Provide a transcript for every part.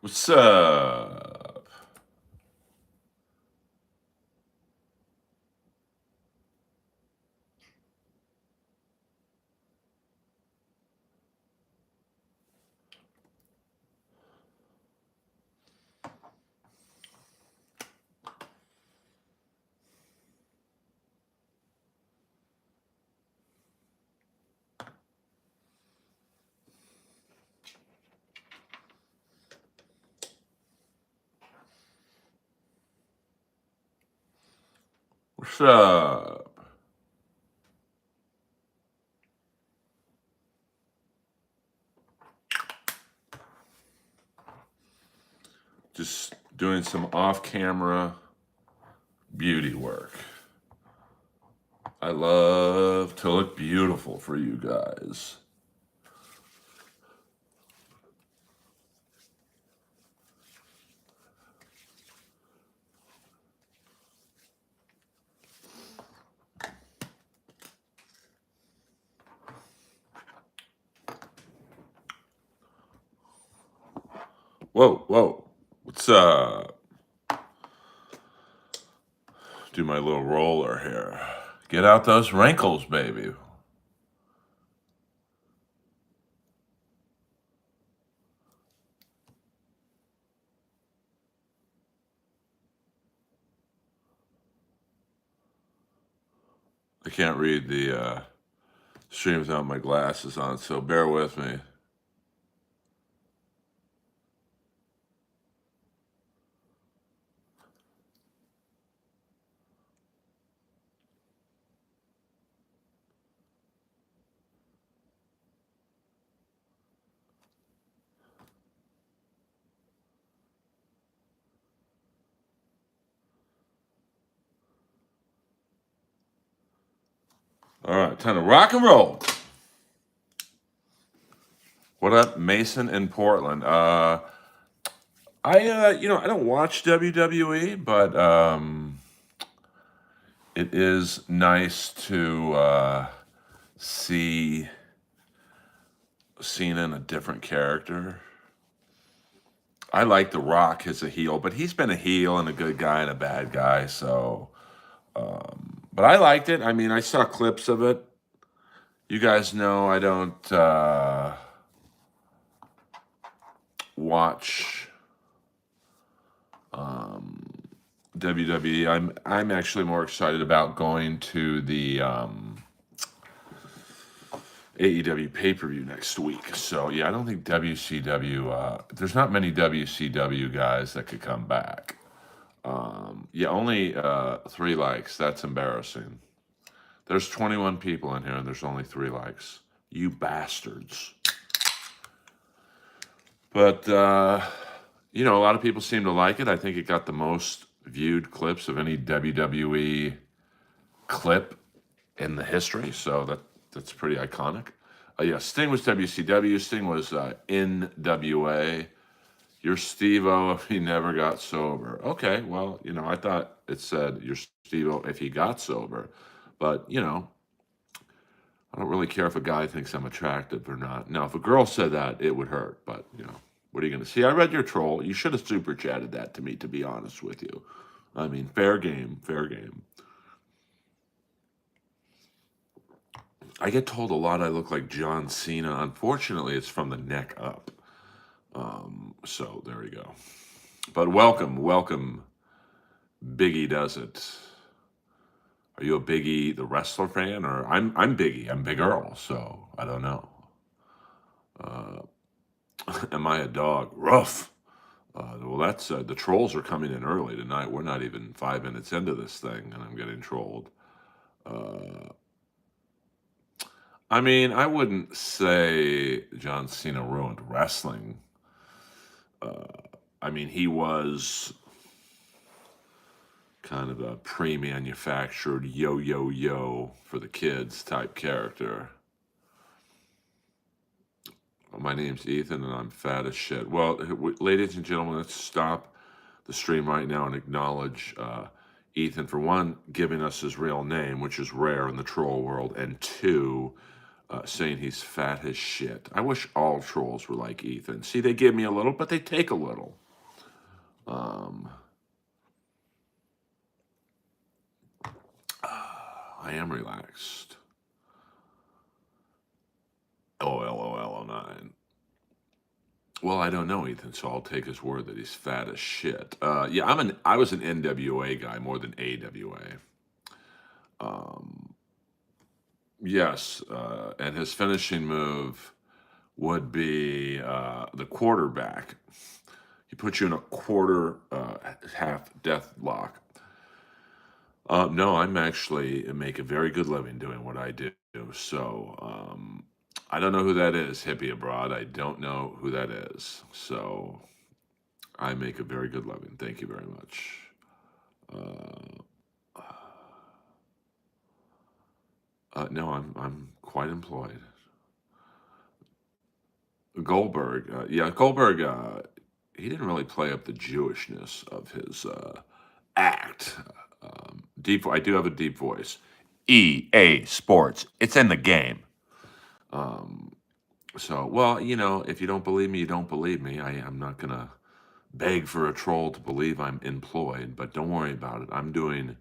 What's up? What's up? Just doing some off-camera beauty work. I love to look beautiful for you guys. Whoa, whoa. What's up? Do my little roller here. Get out those wrinkles, baby. I can't read the stream without my glasses on, so bear with me. All right, time to rock and roll. What up, Mason in Portland? I don't watch WWE, but it is nice to see Cena in a different character. I like The Rock as a heel, but he's been a heel and a good guy and a bad guy, so. But I liked it. I mean, I saw clips of it. You guys know I don't watch WWE. I'm actually more excited about going to the AEW pay-per-view next week. So yeah, I don't think WCW. There's not many WCW guys that could come back. Yeah, only 3 likes. That's embarrassing. There's 21 people in here, and there's only 3 likes. You bastards. But a lot of people seem to like it. I think it got the most viewed clips of any WWE clip in the history, so that's pretty iconic. Yeah, Sting was WCW. Sting was NWA. You're Steve-O if he never got sober. Okay, well, I thought it said you're Steve-O if he got sober. But, I don't really care if a guy thinks I'm attractive or not. Now, if a girl said that, it would hurt. But, what are you going to see? I read your troll. You should have super chatted that to me, to be honest with you. I mean, fair game, fair game. I get told a lot I look like John Cena. Unfortunately, it's from the neck up. So there we go. But welcome, Biggie Does It. Are you a Biggie the wrestler fan, or I'm Biggie? I'm Big Earl, so I don't know. Am I a dog? Rough. Well, that's the trolls are coming in early tonight. We're not even 5 minutes into this thing, and I'm getting trolled. I mean, I wouldn't say John Cena ruined wrestling. I mean, he was kind of a pre-manufactured yo for the kids type character. My name's Ethan, and I'm fat as shit. Well, ladies and gentlemen, let's stop the stream right now and acknowledge Ethan, for one, giving us his real name, which is rare in the troll world, and 2, saying he's fat as shit. I wish all trolls were like Ethan. See, they give me a little, but they take a little. Um, I am relaxed. Oh, LOL09. Well, I don't know, Ethan, so I'll take his word that he's fat as shit. Yeah, I was an NWA guy more than AWA. Um, yes, and his finishing move would be the quarterback. He puts you in a quarter half death lock. No, I'm actually make a very good living doing what I do. So I don't know who that is, hippie abroad. I don't know who that is. So I make a very good living. Thank you very much. No, I'm quite employed. Goldberg, yeah, Goldberg. He didn't really play up the Jewishness of his act. Deep. I do have a deep voice. EA Sports. It's in the game. Um, so, well, if you don't believe me, you don't believe me. I'm not gonna beg for a troll to believe I'm employed, but don't worry about it. I'm doing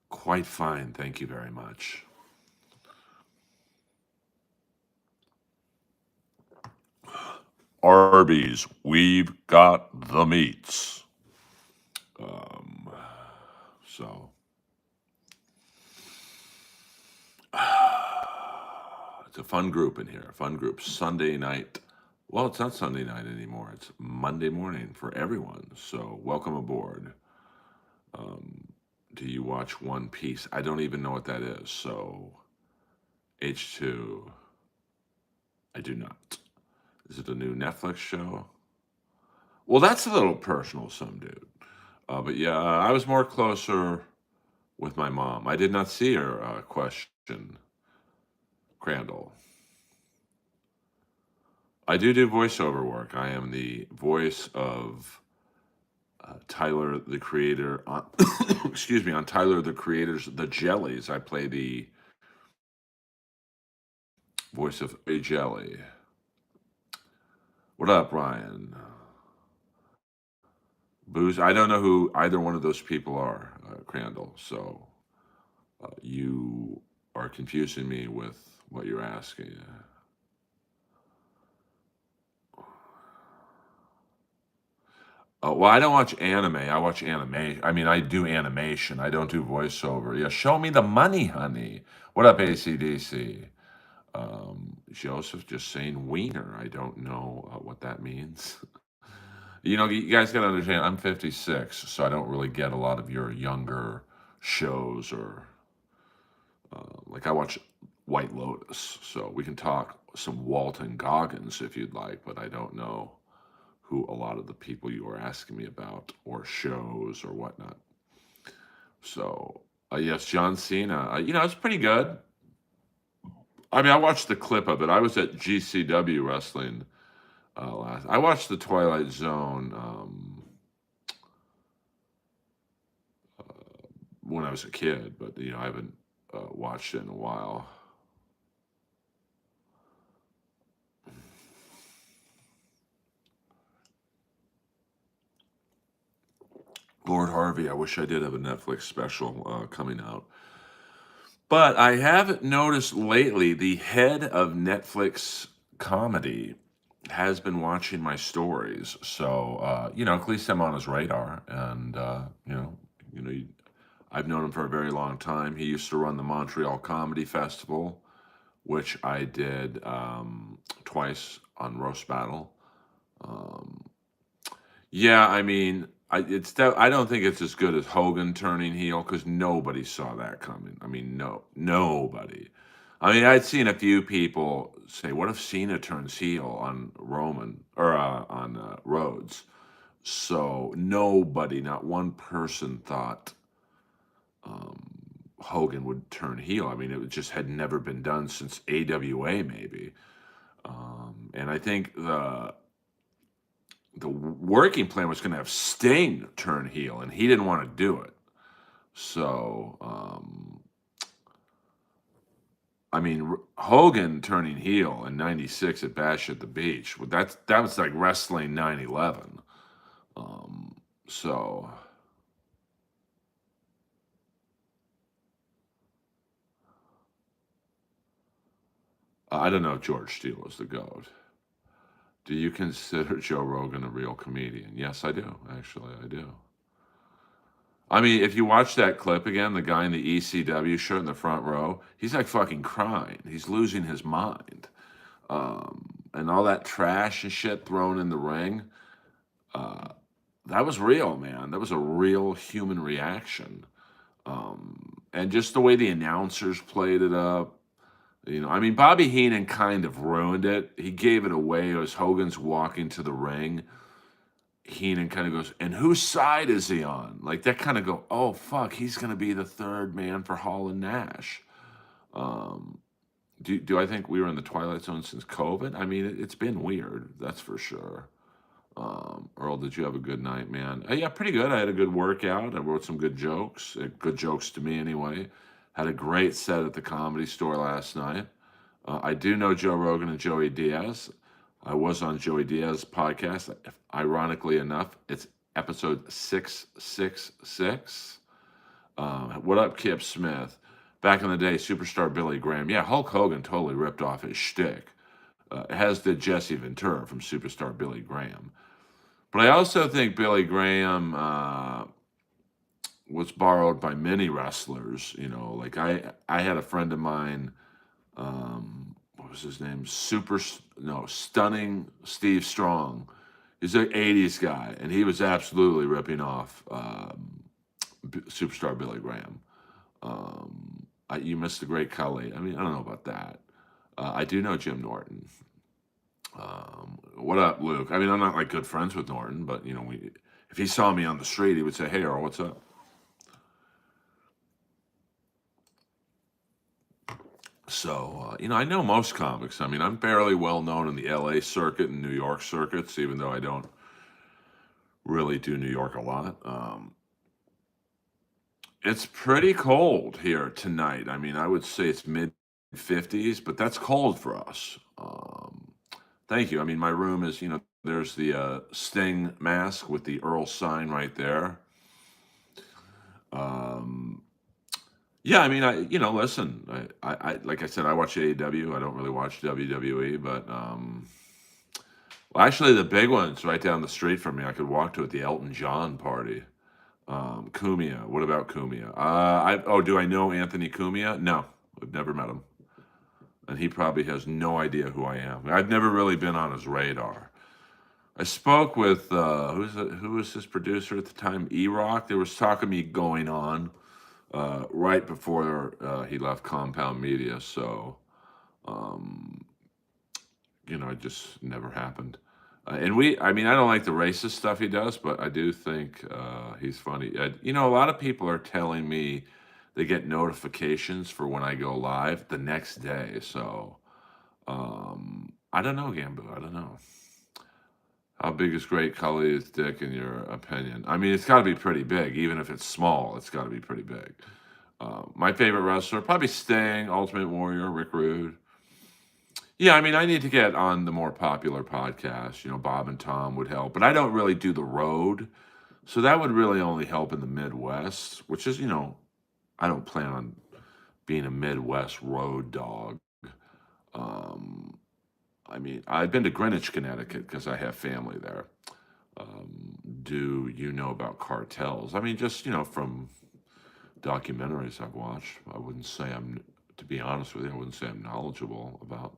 quite fine. Thank you very much. Arby's, we've got the meats. Um, so it's a fun group in here. A fun group. Sunday night. Well, it's not Sunday night anymore. It's Monday morning for everyone. So welcome aboard. Do you watch One Piece? I don't even know what that is. So H2, I do not. Is it a new Netflix show? Well, that's a little personal, some dude. But yeah, I was more closer with my mom. I did not see her question, Crandall. I do voiceover work. I am the voice of Tyler the Creator. On, excuse me, on Tyler the Creator's The Jellies. I play the voice of a jelly. What up, Ryan? Booze. I don't know who either one of those people are, Crandall. So you are confusing me with what you're asking. Well, I don't watch anime. I watch anime. I mean, I do animation. I don't do voiceover. Yeah, show me the money, honey. What up, ACDC? Joseph just saying wiener. I don't know what that means. You guys got to understand, I'm 56, so I don't really get a lot of your younger shows or like I watch White Lotus, so we can talk some Walton Goggins if you'd like, but I don't know who a lot of the people you were asking me about or shows or whatnot. So, yes, John Cena, it's pretty good. I mean, I watched the clip of it. I was at GCW wrestling last. I watched the Twilight Zone when I was a kid, but I haven't watched it in a while. Lord Harvey, I wish I did have a Netflix special coming out. But I have noticed lately the head of Netflix comedy has been watching my stories. So, at least I'm on his radar. And, I've known him for a very long time. He used to run the Montreal Comedy Festival, which I did twice on Roast Battle. Um, yeah, I mean, I don't think it's as good as Hogan turning heel because nobody saw that coming. I mean, nobody. I mean, I'd seen a few people say, "What if Cena turns heel on Roman or on Rhodes?" So nobody, not one person, thought um, Hogan would turn heel. I mean, it just had never been done since AWA, maybe. And I think the working plan was going to have Sting turn heel, and he didn't want to do it. So I mean, Hogan turning heel in '96 at Bash at the Beach. That was like wrestling 9/11. So I don't know if George Steele was the GOAT. Do you consider Joe Rogan a real comedian? Yes, I do. Actually, I do. I mean, if you watch that clip again, the guy in the ECW shirt in the front row, he's like fucking crying. He's losing his mind. And all that trash and shit thrown in the ring, uh, that was real, man. That was a real human reaction. And just the way the announcers played it up, I mean, Bobby Heenan kind of ruined it. He gave it away as Hogan's walking to the ring. Heenan kind of goes, and whose side is he on? Like that kind of go, oh fuck, he's gonna be the third man for Hall and Nash. Um, do I think we were in the Twilight Zone since COVID? I mean, it's been weird, that's for sure. Earl, did you have a good night, man? Yeah, pretty good. I had a good workout. I wrote some good jokes, good jokes to me anyway. Had a great set at the Comedy Store last night. I do know Joe Rogan and Joey Diaz. I was on Joey Diaz's podcast. Ironically enough, it's episode 666. What up, Kip Smith? Back in the day, superstar Billy Graham. Yeah, Hulk Hogan totally ripped off his shtick, as did Jesse Ventura from superstar Billy Graham. But I also think Billy Graham was borrowed by many wrestlers. Like I had a friend of mine, what was his name? Stunning Steve Strong. He's an '80s guy, and he was absolutely ripping off superstar Billy Graham. You missed a great Cully. I mean, I don't know about that. I do know Jim Norton. What up, Luke? I mean, I'm not like good friends with Norton, but if he saw me on the street, he would say, "Hey, Earl, what's up?" So, I know most comics. I mean, I'm fairly well known in the LA circuit and New York circuits, even though I don't really do New York a lot. It's pretty cold here tonight. I mean, I would say it's mid 50s, but that's cold for us. Thank you. I mean, my room is, there's the Sting mask with the Earl sign right there. Um, yeah, I mean, listen, I like I said, I watch AEW. I don't really watch WWE, but well, actually, the big one's right down the street from me. I could walk to at the Elton John party. Cumia. What about Cumia? Do I know Anthony Cumia? No, I've never met him, and he probably has no idea who I am. I've never really been on his radar. I spoke with who was his producer at the time? E-Rock. There was talk of me going on right before he left Compound Media, so um, it just never happened. I mean, I don't like the racist stuff he does, but I do think he's funny. A lot of people are telling me they get notifications for when I go live the next day. So I don't know, Gambu. I don't know. How big is Great Khali's dick in your opinion? I mean, it's got to be pretty big. Even if it's small, it's got to be pretty big. My favorite wrestler, probably Sting, Ultimate Warrior, Rick Rude. Yeah, I mean, I need to get on the more popular podcasts. Bob and Tom would help, but I don't really do the road, so that would really only help in the Midwest, which is, I don't plan on being a Midwest road dog. Um, I mean, I've been to Greenwich, Connecticut because I have family there. Do you know about cartels? I mean, just, from documentaries I've watched, to be honest with you, I wouldn't say I'm knowledgeable about.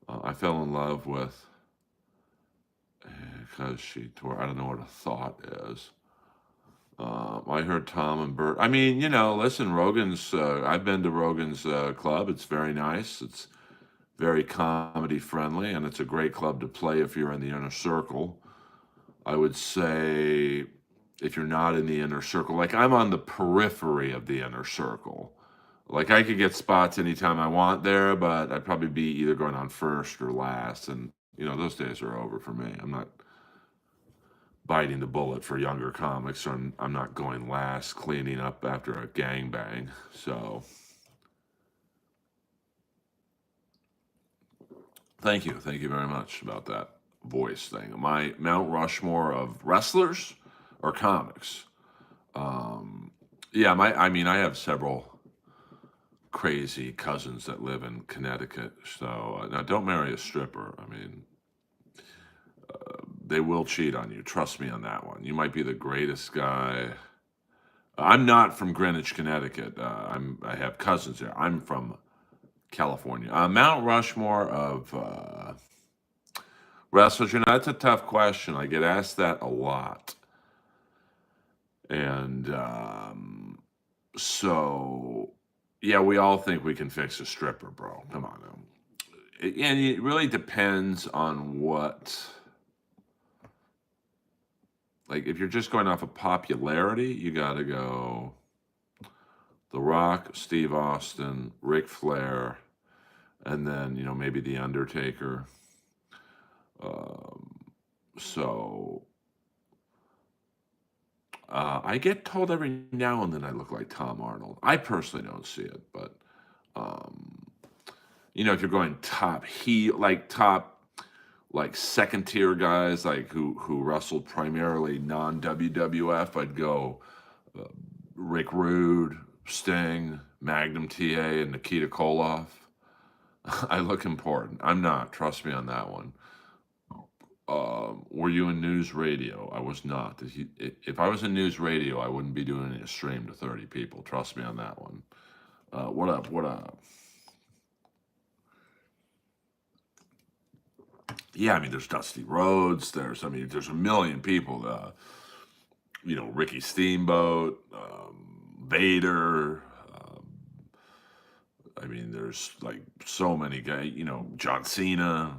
I fell in love with because she tore. I don't know what a thought is. I heard Tom and Bert. I mean, listen, Rogan's. I've been to Rogan's club. It's very nice. It's very comedy friendly, and it's a great club to play if you're in the inner circle. I would say if you're not in the inner circle, like I'm on the periphery of the inner circle. Like I could get spots anytime I want there, but I'd probably be either going on first or last, and those days are over for me. I'm not biting the bullet for younger comics, or I'm not going last cleaning up after a gangbang. So Thank you very much about that voice thing. My Mount Rushmore of wrestlers or comics. Um, yeah, I mean, I have several crazy cousins that live in Connecticut. So now, don't marry a stripper. I mean, they will cheat on you. Trust me on that one. You might be the greatest guy. I'm not from Greenwich, Connecticut. I have cousins there. I'm from California. Mount Rushmore of wrestlers. You know, that's a tough question. I get asked that a lot, and so yeah, we all think we can fix a stripper, bro. Come on now. And it really depends on what. Like, if you're just going off of popularity, you got to go The Rock, Steve Austin, Ric Flair, and then, maybe The Undertaker. Um, so I get told every now and then I look like Tom Arnold. I personally don't see it, but um, if you're going like second tier guys, like who wrestled primarily non WWF, I'd go uh, Rick Rude, Sting, Magnum TA, and Nikita Koloff. I look important. I'm not. Trust me on that one. Were you in news radio? I was not. If I was in news radio, I wouldn't be doing a stream to 30 people. Trust me on that one. What up? What up? Yeah, I mean, there's Dusty Rhodes. There's a million people. Ricky Steamboat, Vader. I mean, there's like so many guys. John Cena,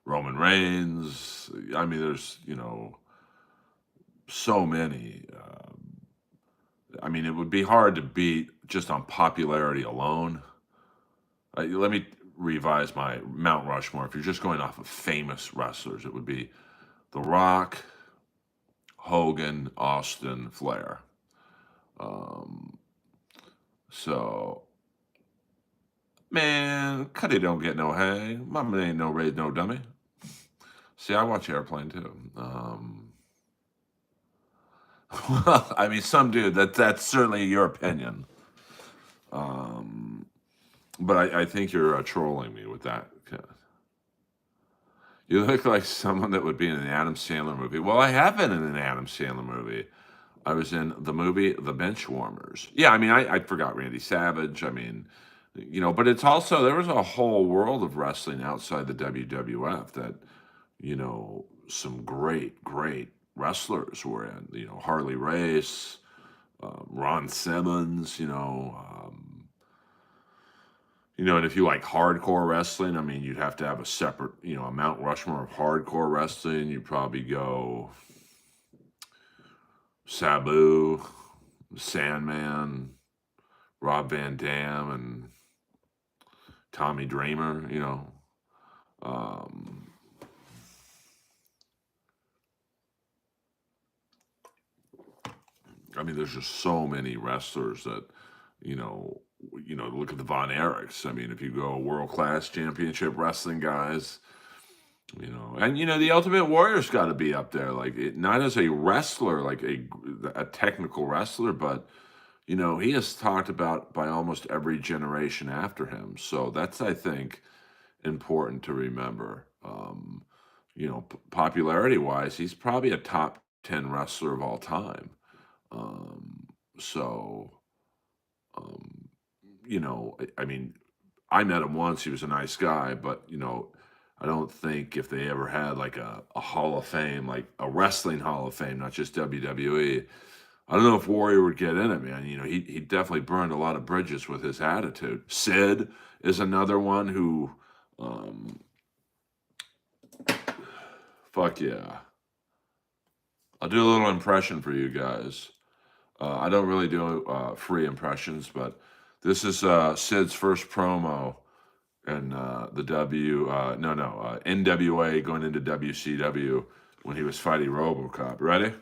Roman Reigns. I mean, there's so many. I mean, it would be hard to beat just on popularity alone. Let me revise my Mount Rushmore. If you're just going off of famous wrestlers, it would be The Rock, Hogan, Austin, Flair. Um, so, man, Cuddy don't get no hay. Mama ain't no raised no dummy. See, I watch Airplane too. Well, I mean, some dude. That's certainly your opinion. Um, but I think you're trolling me with that. You look like someone that would be in an Adam Sandler movie. Well, I have been in an Adam Sandler movie. I was in the movie The Benchwarmers. Yeah, I mean, I forgot Randy Savage. I mean, but it's also, there was a whole world of wrestling outside the WWF that, some great, great wrestlers were in. Harley Race, Ron Simmons, and if you like hardcore wrestling, I mean, you'd have to have a separate, a Mount Rushmore of hardcore wrestling. You'd probably go Sabu, Sandman, Rob Van Dam, and Tommy Dreamer, Um, I mean, there's just so many wrestlers that, look at the Von Erichs. I mean, if you go world class championship wrestling guys, and the Ultimate Warrior's got to be up there, like not as a wrestler, like a technical wrestler, but he is talked about by almost every generation after him. So that's, I think, important to remember. Popularity wise, he's probably a top 10 wrestler of all time. Um, so, um, I mean, I met him once. He was a nice guy, but I don't think if they ever had like a Hall of Fame, like a wrestling Hall of Fame, not just WWE. I don't know if Warrior would get in it, man. He definitely burned a lot of bridges with his attitude. Sid is another one who, um, fuck yeah. I'll do a little impression for you guys. I don't really do free impressions, but this is Sid's first promo and NWA going into WCW when he was fighting RoboCop. Ready?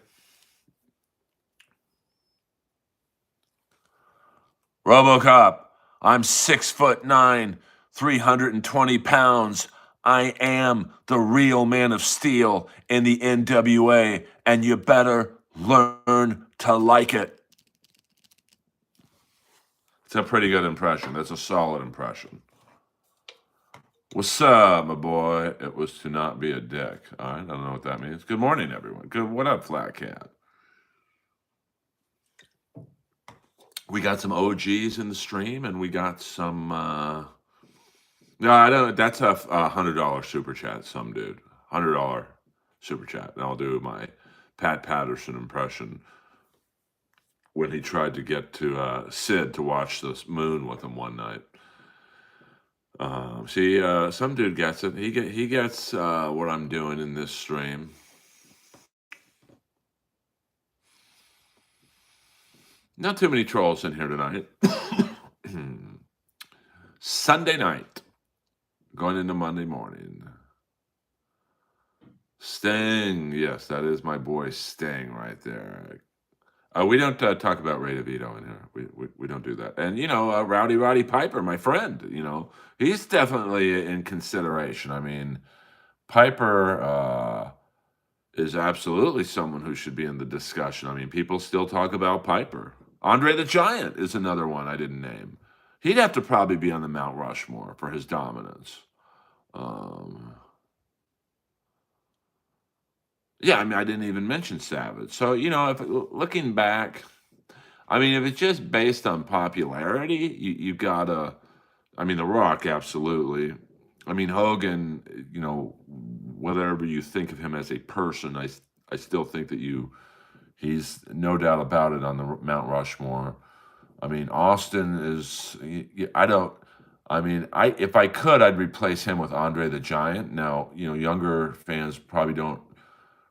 RoboCop, I'm 6'9", 320 pounds. I am the real man of steel in the NWA, and you better learn to like it. It's a pretty good impression. That's a solid impression. What's up, my boy? It was to not be a dick. All right, I don't know what that means. Good morning, everyone. Good. What up, Flat Cat? We got some OGs in the stream, and we got some. No, I don't. That's a $100 super chat. Some dude, $100 super chat, and I'll do my Pat Patterson impression when he tried to get to Sid to watch the moon with him one night. See, some dude gets it. He gets what I'm doing in this stream. Not too many trolls in here tonight. Sunday night, going into Monday morning. Sting, yes, that is my boy Sting right there. We don't talk about Ray DeVito in here. We don't do that. And Rowdy Roddy Piper, my friend. He's definitely in consideration. I mean, Piper is absolutely someone who should be in the discussion. I mean, people still talk about Piper. Andre the Giant is another one I didn't name. He'd have to probably be on the Mount Rushmore for his dominance. Yeah, I mean, I didn't even mention Savage. So, if looking back, I mean, if it's just based on popularity, you've got to, I mean, The Rock, absolutely. I mean, Hogan, whatever you think of him as a person, I still think that he's no doubt about it on the Mount Rushmore. I mean, Austin is, if I could, I'd replace him with Andre the Giant. Now, younger fans probably don't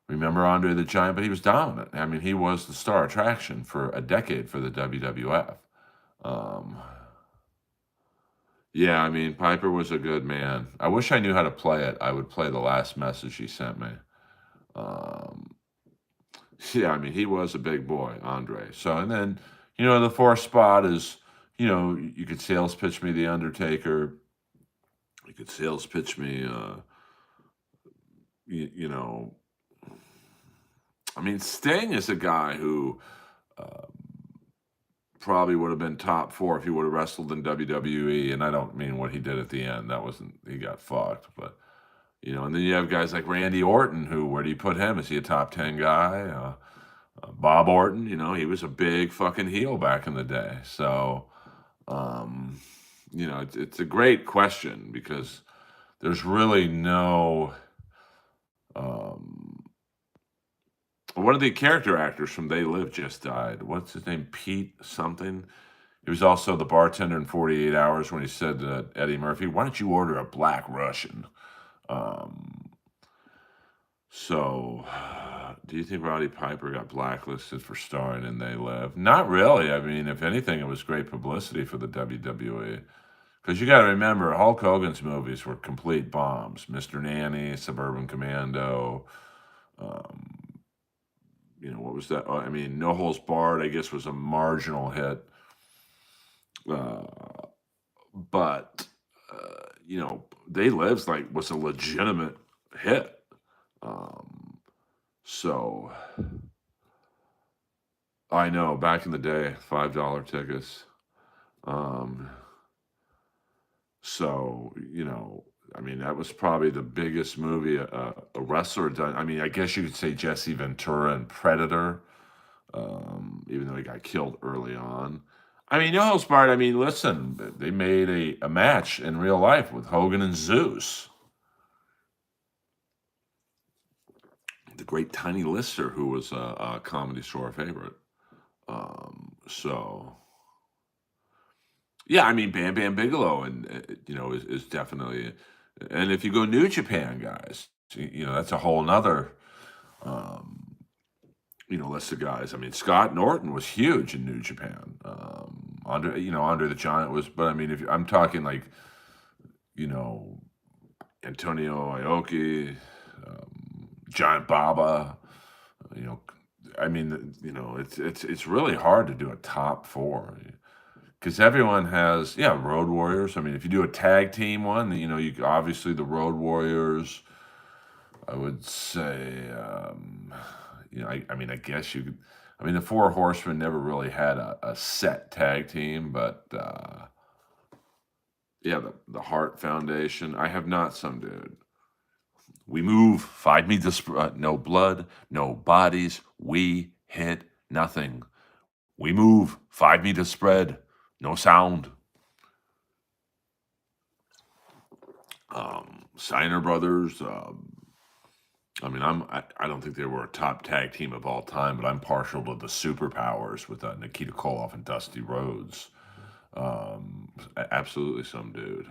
remember Andre the Giant, but he was dominant. I mean, he was the star attraction for a decade for the WWF. Yeah, I mean, Piper was a good man. I wish I knew how to play it. I would play the last message he sent me. Yeah, I mean, he was a big boy, Andre. So, and then, the fourth spot is, you could sales pitch me The Undertaker. You could sales pitch me, I mean, Sting is a guy who probably would have been top 4 if he would have wrestled in WWE. And I don't mean what he did at the end. He got fucked. But, and then you have guys like Randy Orton, where do you put him? Is he a top 10 guy? Bob Orton, he was a big fucking heel back in the day. So, it's a great question because there's really no. One of the character actors from They Live just died. What's his name? Pete something. He was also the bartender in 48 Hours when he said to Eddie Murphy, "Why don't you order a Black Russian?" So, do you think Roddy Piper got blacklisted for starring in They Live? Not really. I mean, if anything, it was great publicity for the WWE. Because you got to remember, Hulk Hogan's movies were complete bombs. Mr. Nanny, Suburban Commando. What was that? I mean, No Holds Barred, I guess, was a marginal hit. But, They Live's was a legitimate hit. So, I know, back in the day, $5 tickets. So, I mean, that was probably the biggest movie a wrestler done. I mean, I guess you could say Jesse Ventura and Predator, even though he got killed early on. I mean, No Holds Barred, I mean, listen, they made a match in real life with Hogan and Zeus. The great Tiny Lister, who was a Comedy Store favorite. So, yeah, I mean, Bam Bam Bigelow, and is definitely, and if you go New Japan guys, that's a whole nother, list of guys. I mean, Scott Norton was huge in New Japan. Andre the Giant was, but I mean, if I'm talking like, Antonio Ioki, Giant Baba, I mean, it's really hard to do a top 4. because everyone has, yeah, Road Warriors. I mean, if you do a tag team one, you obviously the Road Warriors. I would say, I mean, I guess you could. I mean, the Four Horsemen never really had a set tag team, but yeah, the Hart Foundation. I have not some dude. We move, find me no blood, no bodies. We hit nothing. We move, 5 meters spread, no sound. Steiner Brothers. I mean, I don't think they were a top tag team of all time, but I'm partial to the Superpowers with Nikita Koloff and Dusty Rhodes. Absolutely some dude.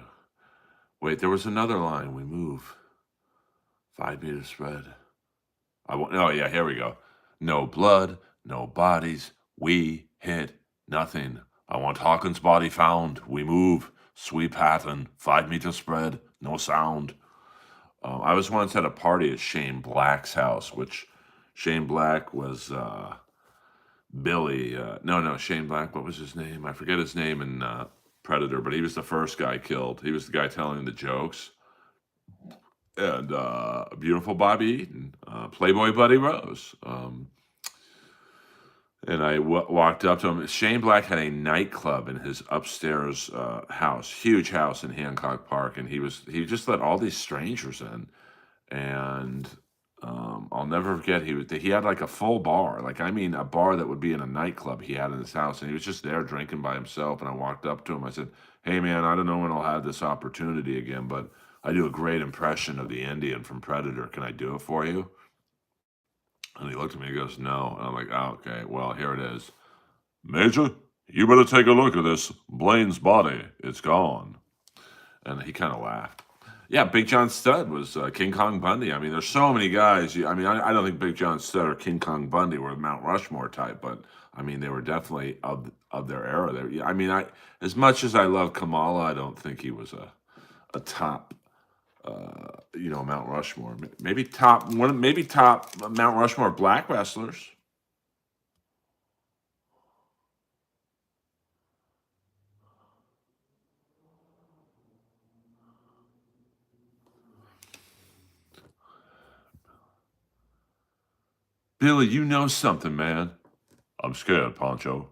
Wait, there was another line. We move, 5 meters spread. Oh yeah, here we go. No blood, no bodies. We hit nothing. I want Hawkins' body found. We move, sweep pattern, 5 meters spread, no sound. I was once at a party at Shane Black's house, which Shane Black was Billy. No, Shane Black. What was his name? I forget his name in Predator, but he was the first guy killed. He was the guy telling the jokes. And beautiful Bobby Eaton, Playboy Buddy Rose. And I walked up to him. Shane Black had a nightclub in his upstairs house, huge house in Hancock Park, and he just let all these strangers in. And I'll never forget he had like a full bar, like I mean a bar that would be in a nightclub he had in his house, and he was just there drinking by himself. And I walked up to him. I said, "Hey man, I don't know when I'll have this opportunity again, but I do a great impression of the Indian from Predator. Can I do it for you?" And he looked at me and goes, "No." And I'm like, "Oh, okay, well, here it is. Major, you better take a look at this. Blaine's body. It's gone." And he kind of laughed. Yeah, Big John Studd was King Kong Bundy. I mean, there's so many guys. I mean, I don't think Big John Studd or King Kong Bundy were Mount Rushmore type, but I mean, they were definitely of their era. I mean, as much as I love Kamala, I don't think he was a top Mount Rushmore. Maybe top one. Maybe top Mount Rushmore black wrestlers. Billy, you know something, man. I'm scared, Pancho.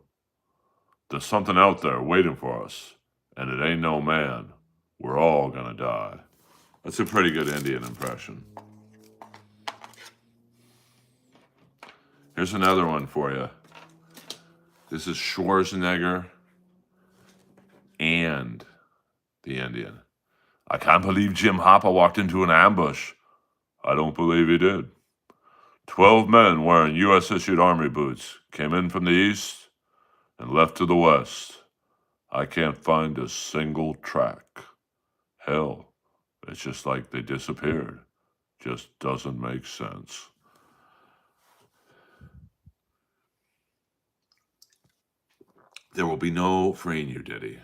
There's something out there waiting for us, and it ain't no man. We're all gonna die. That's a pretty good Indian impression. Here's another one for you. This is Schwarzenegger and the Indian. I can't believe Jim Hopper walked into an ambush. I don't believe he did. 12 men wearing U.S. issued army boots came in from the east and left to the west. I can't find a single track. Hell, it's just like they disappeared. Just doesn't make sense. There will be no freeing you, Diddy.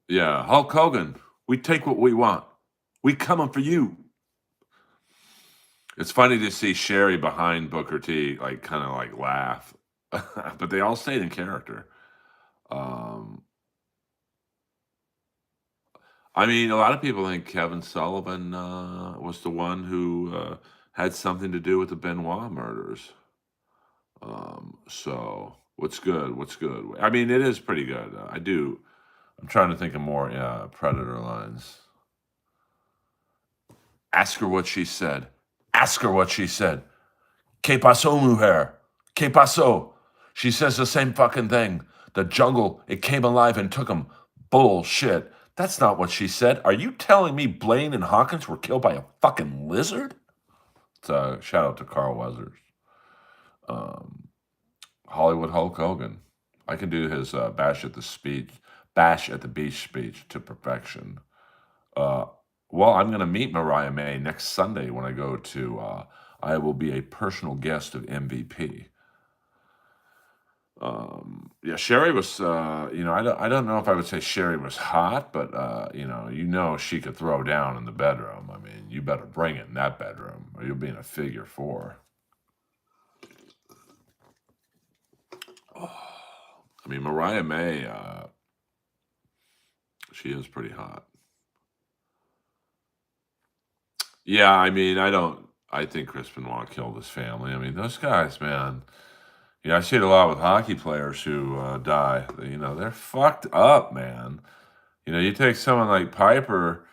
Yeah, Hulk Hogan, we take what we want. We coming for you. It's funny to see Sherry behind Booker T, like kind of like laugh, but they all stayed in character. Um, I mean, a lot of people think Kevin Sullivan was the one who had something to do with the Benoit murders. So what's good? What's good? I mean, it is pretty good. I do. I'm trying to think of more Predator lines. Ask her what she said. Ask her what she said. Que pasó, mujer? Que pasó? She says the same fucking thing. The jungle, it came alive and took him. Bullshit. That's not what she said. Are you telling me Blaine and Hawkins were killed by a fucking lizard? It's a shout out to Carl Weathers. Hollywood Hulk Hogan. I can do his bash at the beach speech to perfection. Well, I'm going to meet Mariah May next Sunday when I go to. I will be a personal guest of MVP. Yeah, Sherry was. I don't know if I would say Sherry was hot, but she could throw down in the bedroom. I mean, you better bring it in that bedroom, or you'll be in a figure four. I mean, Mariah May, she is pretty hot. Yeah, I mean, I think Chris Benoit killed his family. I mean, those guys, man. I see it a lot with hockey players who die. They're fucked up, man. You take someone like Piper.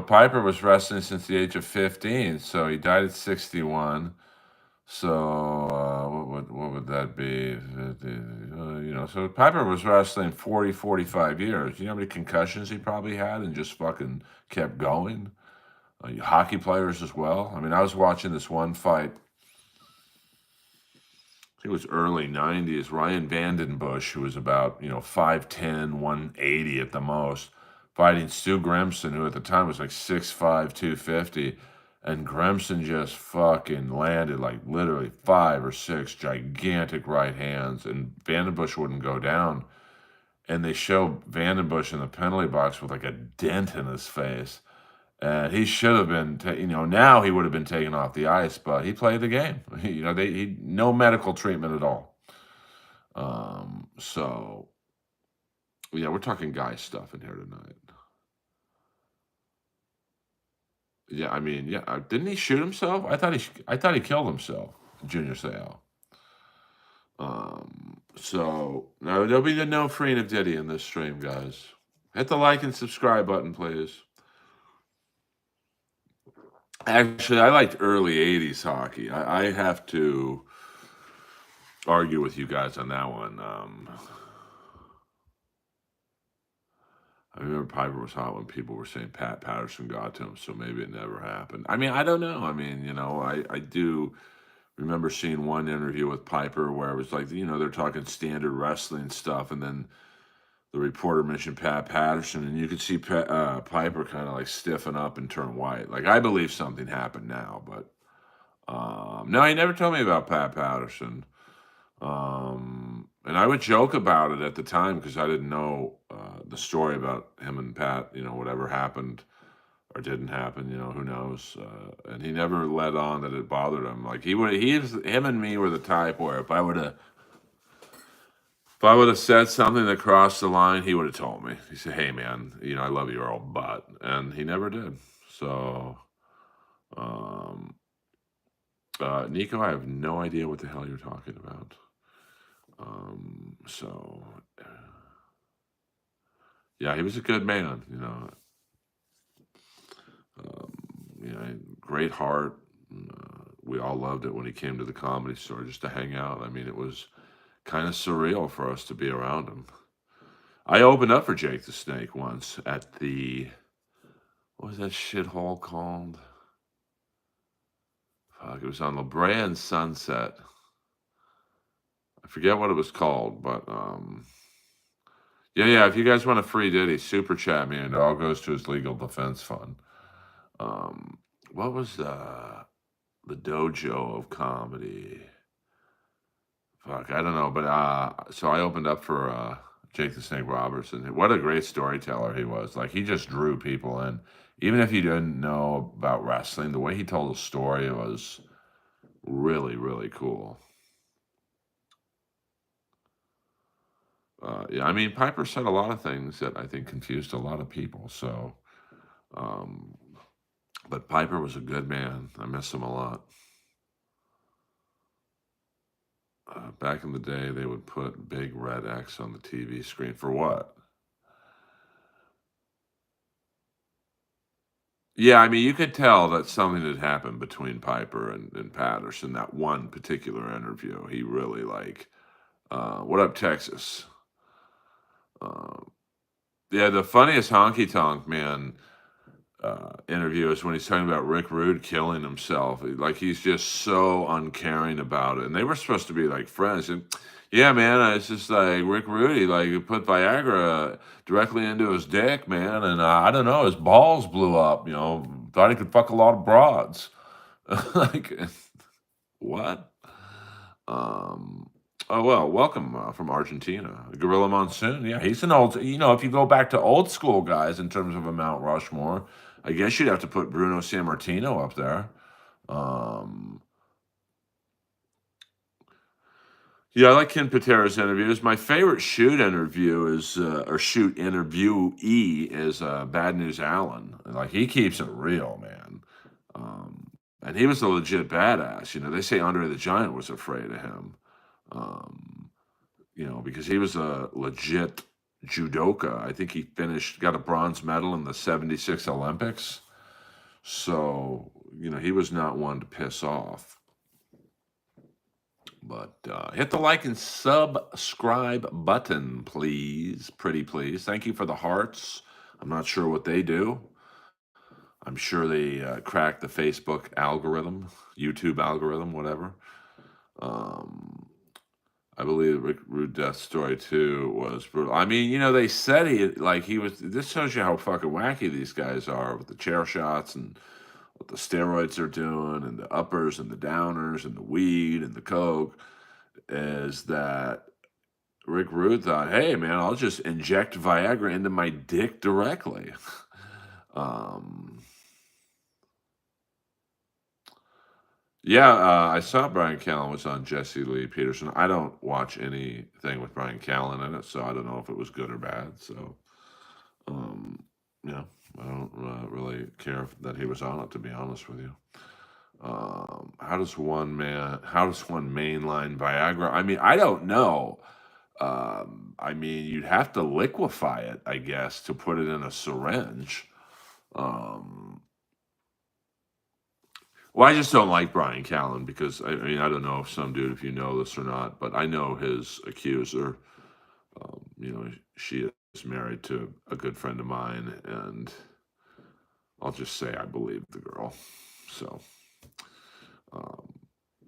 Piper was wrestling since the age of 15, so he died at 61. So what would that be? So Piper was wrestling 40, 45 years. You know how many concussions he probably had and just fucking kept going? Hockey players as well. I mean, I was watching this one fight. It was early 90s. Ryan Vandenbush, who was about, 5'10", 180 at the most, fighting Stu Grimson, who at the time was like 6'5", 250. And Grimson just fucking landed like literally 5 or 6 gigantic right hands. And Vandenbush wouldn't go down. And they show Vandenbush in the penalty box with like a dent in his face. And he should have been, now he would have been taken off the ice, but he played the game. No medical treatment at all. So yeah, we're talking guy stuff in here tonight. Yeah, I mean, yeah, didn't he shoot himself? I thought he killed himself, Junior Seau. So no, there'll be no freeing of Diddy in this stream, guys. Hit the like and subscribe button, please. Actually, I liked early 80s hockey. I have to argue with you guys on that one. I remember Piper was hot when people were saying Pat Patterson got to him, so maybe it never happened. I mean, I don't know. I mean, I do remember seeing one interview with Piper where it was like, they're talking standard wrestling stuff, and then the reporter mentioned Pat Patterson, and you could see Piper kind of like stiffen up and turn white. Like, I believe something happened now, but no, he never told me about Pat Patterson. And I would joke about it at the time because I didn't know the story about him and Pat, whatever happened or didn't happen, who knows. And he never let on that it bothered him. Like him and me were the type where if I would have said something that crossed the line, he would have told me. He said, "Hey man, I love you, Earl," but and he never did. So Nico, I have no idea what the hell you're talking about. So yeah, he was a good man, great heart. We all loved it when he came to the Comedy Store just to hang out. I mean, it was kind of surreal for us to be around him. I opened up for Jake the Snake once at what was that shithole called? Fuck, it was on La Brea and Sunset. I forget what it was called, but yeah. If you guys want a free Diddy, super chat me, and it all goes to his legal defense fund. What was the dojo of comedy? Fuck, I don't know, but so I opened up for Jake the Snake Robertson. What a great storyteller he was! Like, he just drew people in, even if you didn't know about wrestling. The way he told a story was really, really cool. Yeah, I mean, Piper said a lot of things that I think confused a lot of people. So, but Piper was a good man. I miss him a lot. Back in the day, they would put big red X on the TV screen for what? Yeah, I mean, you could tell that something had happened between Piper and Patterson. That one particular interview, he really what up, Texas? Uh, yeah, the funniest honky tonk man interview is when he's talking about Rick Rude killing himself. Like, he's just so uncaring about it. And they were supposed to be like friends. And yeah, man, it's just like Rick Rude, he put Viagra directly into his dick, man. And I don't know, his balls blew up, thought he could fuck a lot of broads. Like, what? Oh, well, welcome from Argentina. Gorilla Monsoon. Yeah, he's an old, if you go back to old school guys in terms of a Mount Rushmore, I guess you'd have to put Bruno Sammartino up there. Yeah, I like Ken Patera's interviews. My favorite shoot interview is, or shoot interviewee is Bad News Allen. Like he keeps it real, man. Um, and he was a legit badass. You know, they say Andre the Giant was afraid of him. Um, you know, because he was a legit judoka. I think he got a bronze medal in the '76 Olympics. So, you know, he was not one to piss off. But hit the like and subscribe button, please. Pretty please. Thank you for the hearts. I'm not sure what they do. I'm sure they crack the Facebook algorithm, YouTube algorithm, whatever. Um, I believe Rick Rude death story too was brutal. I mean, you know, they said he was. This shows you how fucking wacky these guys are with the chair shots and what the steroids are doing and the uppers and the downers and the weed and the coke. Is that Rick Rude thought, hey man, I'll just inject Viagra into my dick directly. um, Yeah, I saw Brian Callen was on Jesse Lee Peterson. I don't watch anything with Brian Callen in it, so I don't know if it was good or bad. So, um, yeah, I don't really care that he was on it, to be honest with you. How does one mainline Viagra? I mean, I don't know. I mean, you'd have to liquefy it, I guess, to put it in a syringe. Um, Well, I just don't like Brian Callen because I mean I don't know if some dude if you know this or not, but I know his accuser. You know, she is married to a good friend of mine, and I'll just say I believe the girl. So, um,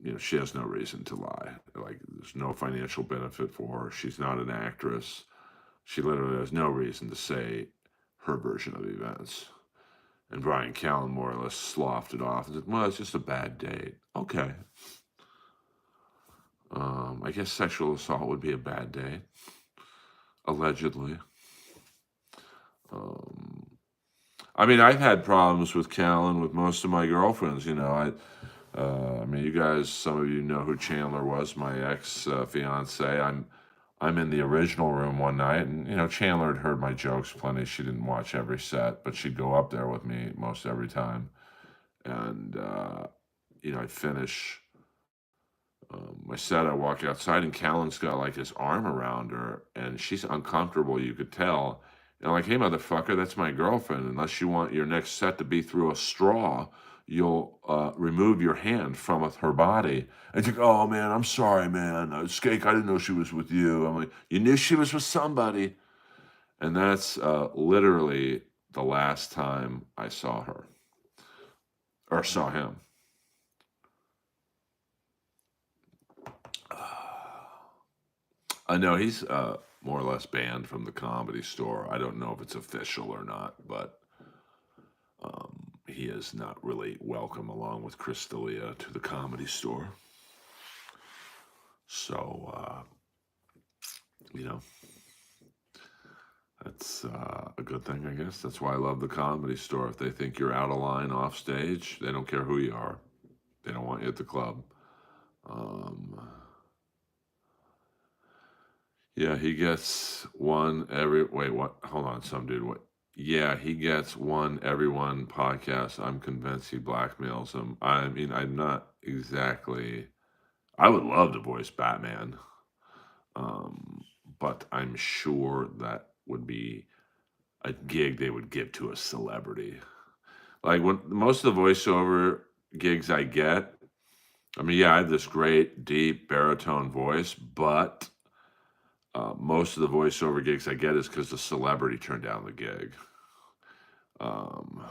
you know, she has no reason to lie. Like, there's no financial benefit for her. She's not an actress. She literally has no reason to say her version of events. And Brian Callen more or less sloughed it off and said, well, it's just a bad date. Okay. I guess sexual assault would be a bad day, allegedly. Um, I mean, I've had problems with Callan with most of my girlfriends. You know, I mean, you guys, some of you know who Chandler was, my ex fiance. I'm in the original room one night, and you know, Chandler had heard my jokes plenty. She didn't watch every set, but she'd go up there with me most every time, and you know, I'd finish. I said I walk outside and Callan's got like his arm around her and she's uncomfortable, you could tell. And I'm like, hey, motherfucker, that's my girlfriend. Unless you want your next set to be through a straw, you'll remove your hand from her body. And she's like, oh, man, I'm sorry, man. Skake, I didn't know she was with you. I'm like, you knew she was with somebody. And that's literally the last time I saw her or saw him. I know he's more or less banned from the Comedy Store. I don't know if it's official or not, but he is not really welcome along with Chris D'Elia to the Comedy Store. So, you know, that's a good thing, I guess. That's why I love the Comedy Store. If they think you're out of line off stage, they don't care who you are. They don't want you at the club. Yeah, he gets one every. Wait, what? Hold on, some dude. What? Yeah, he gets one every one podcast. I'm convinced he blackmails him. I mean, I'm not exactly. I would love to voice Batman, um, but I'm sure that would be a gig they would give to a celebrity. Like when most of the voiceover gigs I get, I mean, yeah, I have this great deep baritone voice, but most of the voiceover gigs I get is because the celebrity turned down the gig. Um,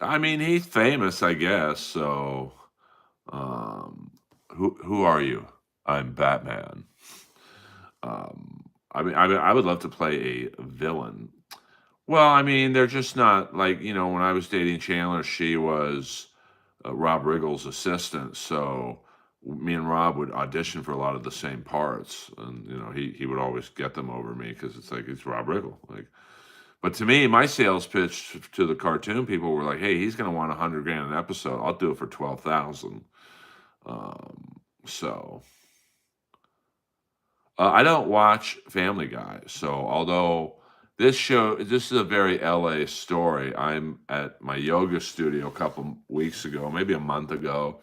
I mean, he's famous, I guess. So, um, who are you? I'm Batman. I would love to play a villain. Well, I mean, they're just not like you know. When I was dating Chandler, she was Rob Riggle's assistant, so me and Rob would audition for a lot of the same parts, and you know, he would always get them over me because it's like it's Rob Riggle. Like, but to me, my sales pitch to the cartoon people were like, "Hey, he's going to want 100 grand an episode. I'll do it for 12,000." So I don't watch Family Guy, so although this is a very LA story. I'm at my yoga studio a couple weeks ago, maybe a month ago,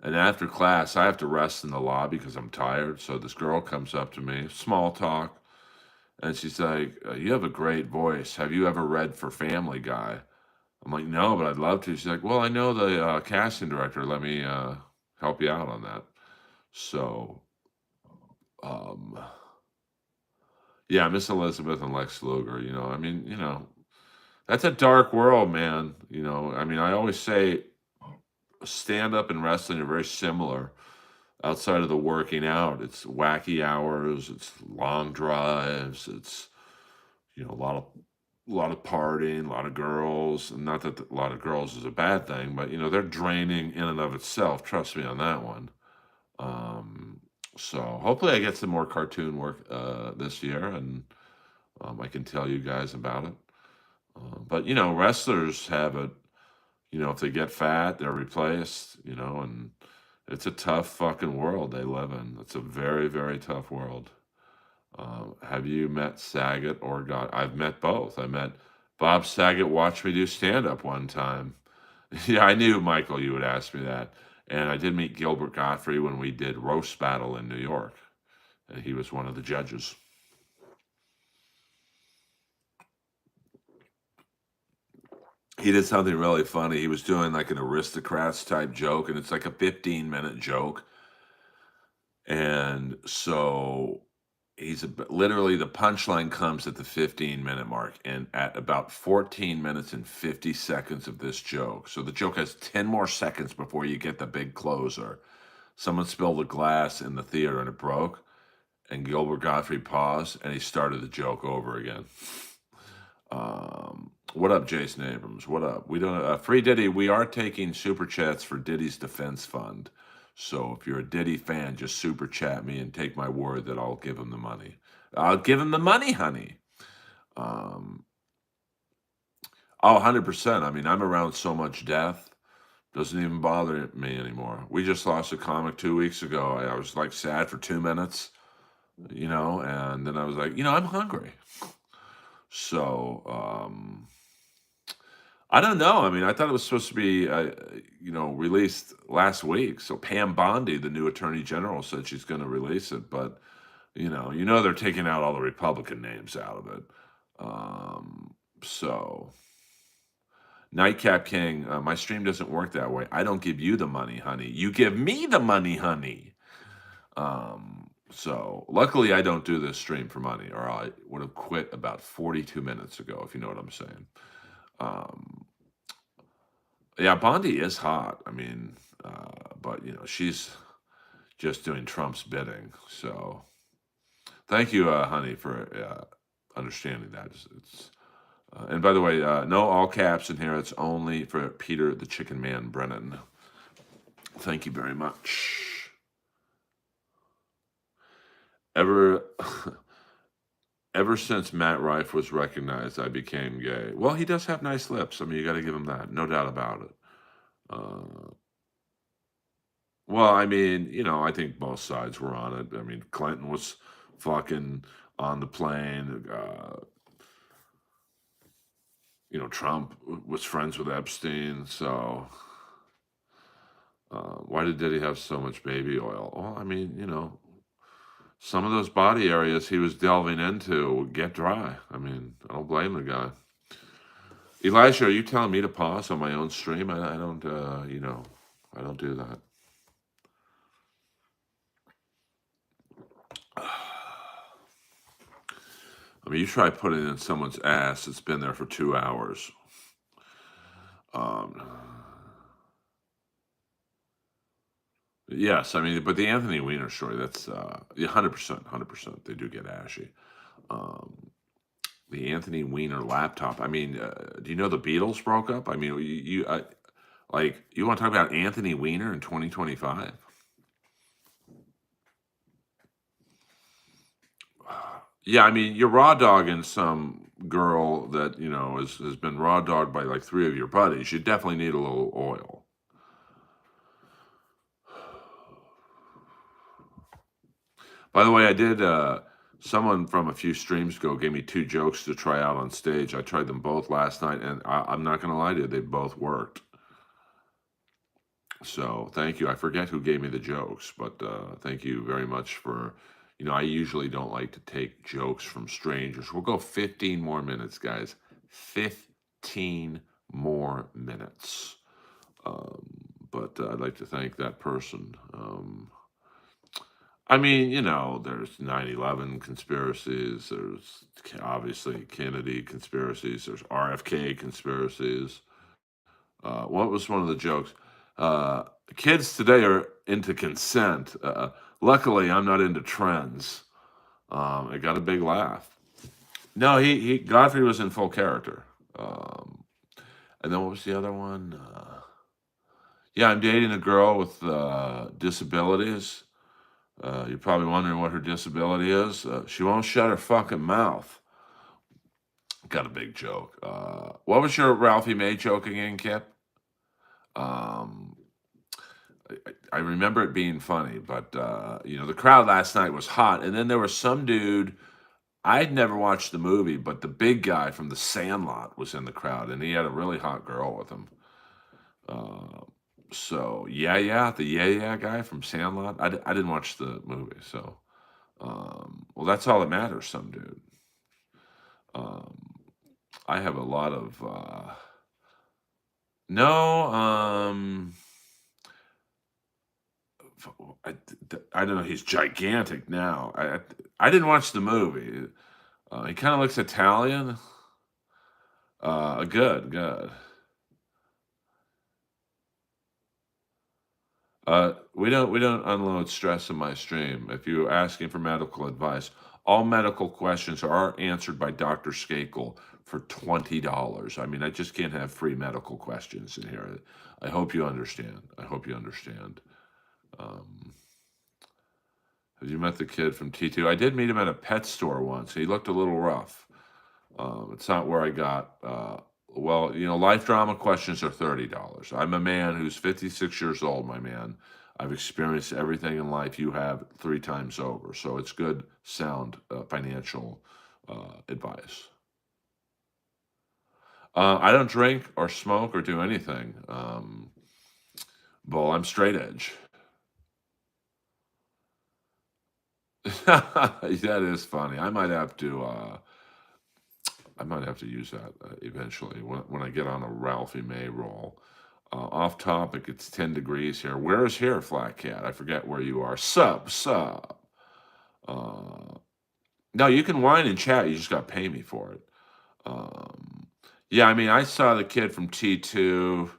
and after class, I have to rest in the lobby because I'm tired. So this girl comes up to me, small talk, and she's like, "You have a great voice. Have you ever read for Family Guy?" I'm like, "No, but I'd love to." She's like, "Well, I know the casting director. Let me help you out on that." So, um, yeah, Miss Elizabeth and Lex Luger. I mean, that's a dark world, man. I mean, I always say stand up and wrestling are very similar. Outside of the working out, it's wacky hours, it's long drives, it's a lot of partying, a lot of girls. And not that a lot of girls is a bad thing, but they're draining in and of itself. Trust me on that one. Um, so hopefully I get some more cartoon work this year, and I can tell you guys about it. But wrestlers have it. If they get fat, they're replaced. And it's a tough fucking world they live in. It's a very, very tough world. Have you met Saget or God? I've met both. I met Bob Saget. Watched me do stand up one time. Yeah, I knew, Michael, you would ask me that. And I did meet Gilbert Gottfried when we did Roast Battle in New York, and he was one of the judges. He did something really funny. He was doing like an aristocrats type joke, and it's like a 15-minute joke. And so literally the punchline comes at the 15-minute mark, and at about 14 minutes and 50 seconds of this joke. So the joke has 10 more seconds before you get the big closer. Someone spilled a glass in the theater and it broke, and Gilbert Gottfried paused and he started the joke over again. What up, Jason Abrams? What up? We don't free Diddy. We are taking super chats for Diddy's defense fund. So if you're a Diddy fan, just super chat me and take my word that I'll give him the money. I'll give him the money, honey. Um, 100%. I mean, I'm around so much death. Doesn't even bother me anymore. We just lost a comic 2 weeks ago. I was like sad for 2 minutes, and then I was like, I'm hungry. So, I don't know. I mean, I thought it was supposed to be, released last week. So Pam Bondi, the new Attorney General, said she's going to release it, but they're taking out all the Republican names out of it. So Nightcap King, my stream doesn't work that way. I don't give you the money, honey. You give me the money, honey. So luckily I don't do this stream for money, or I would have quit about 42 minutes ago, if you know what I'm saying. Yeah, Bondi is hot. I mean, but she's just doing Trump's bidding. So thank you, honey, for understanding that. And by the way, no all caps in here. It's only for Peter the Chicken Man Brennan. Thank you very much. Ever since Matt Rife was recognized, I became gay. Well, he does have nice lips. I mean, you got to give him that. No doubt about it. Well, I mean, I think both sides were on it. I mean, Clinton was fucking on the plane. Trump was friends with Epstein. So why did he have so much baby oil? Well, I mean, some of those body areas he was delving into would get dry. I mean, I don't blame the guy. Elijah, are you telling me to pause on my own stream? I don't, I don't do that. I mean, you try putting it in someone's ass that's been there for 2 hours. Yes, I mean, but the Anthony Weiner story, that's 100%, they do get ashy. The Anthony Weiner laptop. I mean, do you know the Beatles broke up? I mean, you want to talk about Anthony Weiner in 2025? Yeah, I mean, you're raw dogging some girl that has been raw dogged by like 3 of your buddies. You definitely need a little oil. By the way, I did. Someone from a few streams ago gave me 2 jokes to try out on stage. I tried them both last night, and I'm not going to lie to you, they both worked. So thank you. I forget who gave me the jokes, but thank you very much for. I usually don't like to take jokes from strangers. We'll go 15 more minutes, guys. 15 more minutes. But I'd like to thank that person. I mean, there's 9/11 conspiracies. There's obviously Kennedy conspiracies. There's RFK conspiracies. What was one of the jokes? Uh, Kids today are into consent. Luckily, I'm not into trends. It got a big laugh. No, he Godfrey was in full character. Um, and then what was the other one? Yeah, I'm dating a girl with disabilities. You're probably wondering what her disability is. She won't shut her fucking mouth. Got a big joke. What was your Ralphie May joke again, Kip? Um, I remember it being funny, but the crowd last night was hot, and then there was some dude. I'd never watched the movie, but the big guy from The Sandlot was in the crowd, and he had a really hot girl with him. Uh, so the guy from Sandlot. I didn't watch the movie, so well, that's all that matters, some dude. Um, I have a lot of no. I don't know. He's gigantic now. I didn't watch the movie. He kind of looks Italian. Good, good. We don't unload stress in my stream. If you're asking for medical advice, all medical questions are answered by Dr. Skakel for $20. I mean, I just can't have free medical questions in here. I hope you understand. I hope you understand. Um, have you met the kid from T2? I did meet him at a pet store once. He looked a little rough. It's not where I got. Well, life drama questions are $30. I'm a man who's 56 years old, my man. I've experienced everything in life you have 3 times over. So it's good, sound financial advice. I don't drink or smoke or do anything. Bull, I'm straight edge. That is funny. I might have to use that eventually when I get on a Ralphie May roll. Off topic, it's 10 degrees here. Where is here, Flat Cat? I forget where you are. Sub. Uh, no, you can whine and chat. You just got to pay me for it. Um, yeah, I mean, I saw the kid from T2.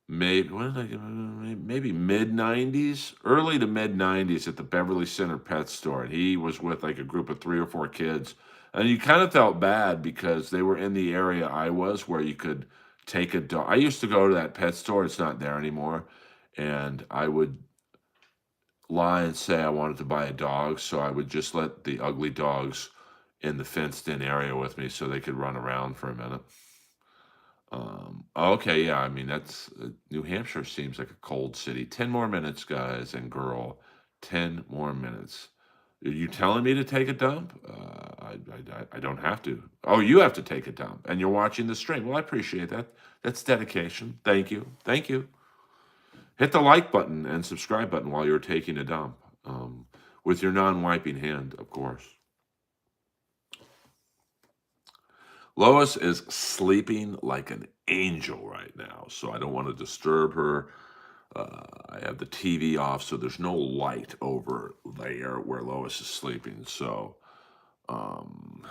Maybe maybe mid 90s, early to mid 90s at the Beverly Center pet store, and he was with like a group of 3 or 4 kids, and you kind of felt bad because they were in the area I was where you could take a dog. I used to go to that pet store; it's not there anymore, and I would lie and say I wanted to buy a dog, so I would just let the ugly dogs in the fenced-in area with me so they could run around for a minute. Okay, yeah, I mean, that's New Hampshire seems like a cold city. 10 more minutes, guys and girl. 10 more minutes. Are you telling me to take a dump? I don't have to. Oh, you have to take a dump, and you're watching the stream. Well, I appreciate that. That's dedication. Thank you. Thank you. Hit the like button and subscribe button while you're taking a dump, with your non-wiping hand, of course. Lois is sleeping like an angel right now, so I don't want to disturb her. I have the TV off, so there's no light over there where Lois is sleeping. So, um,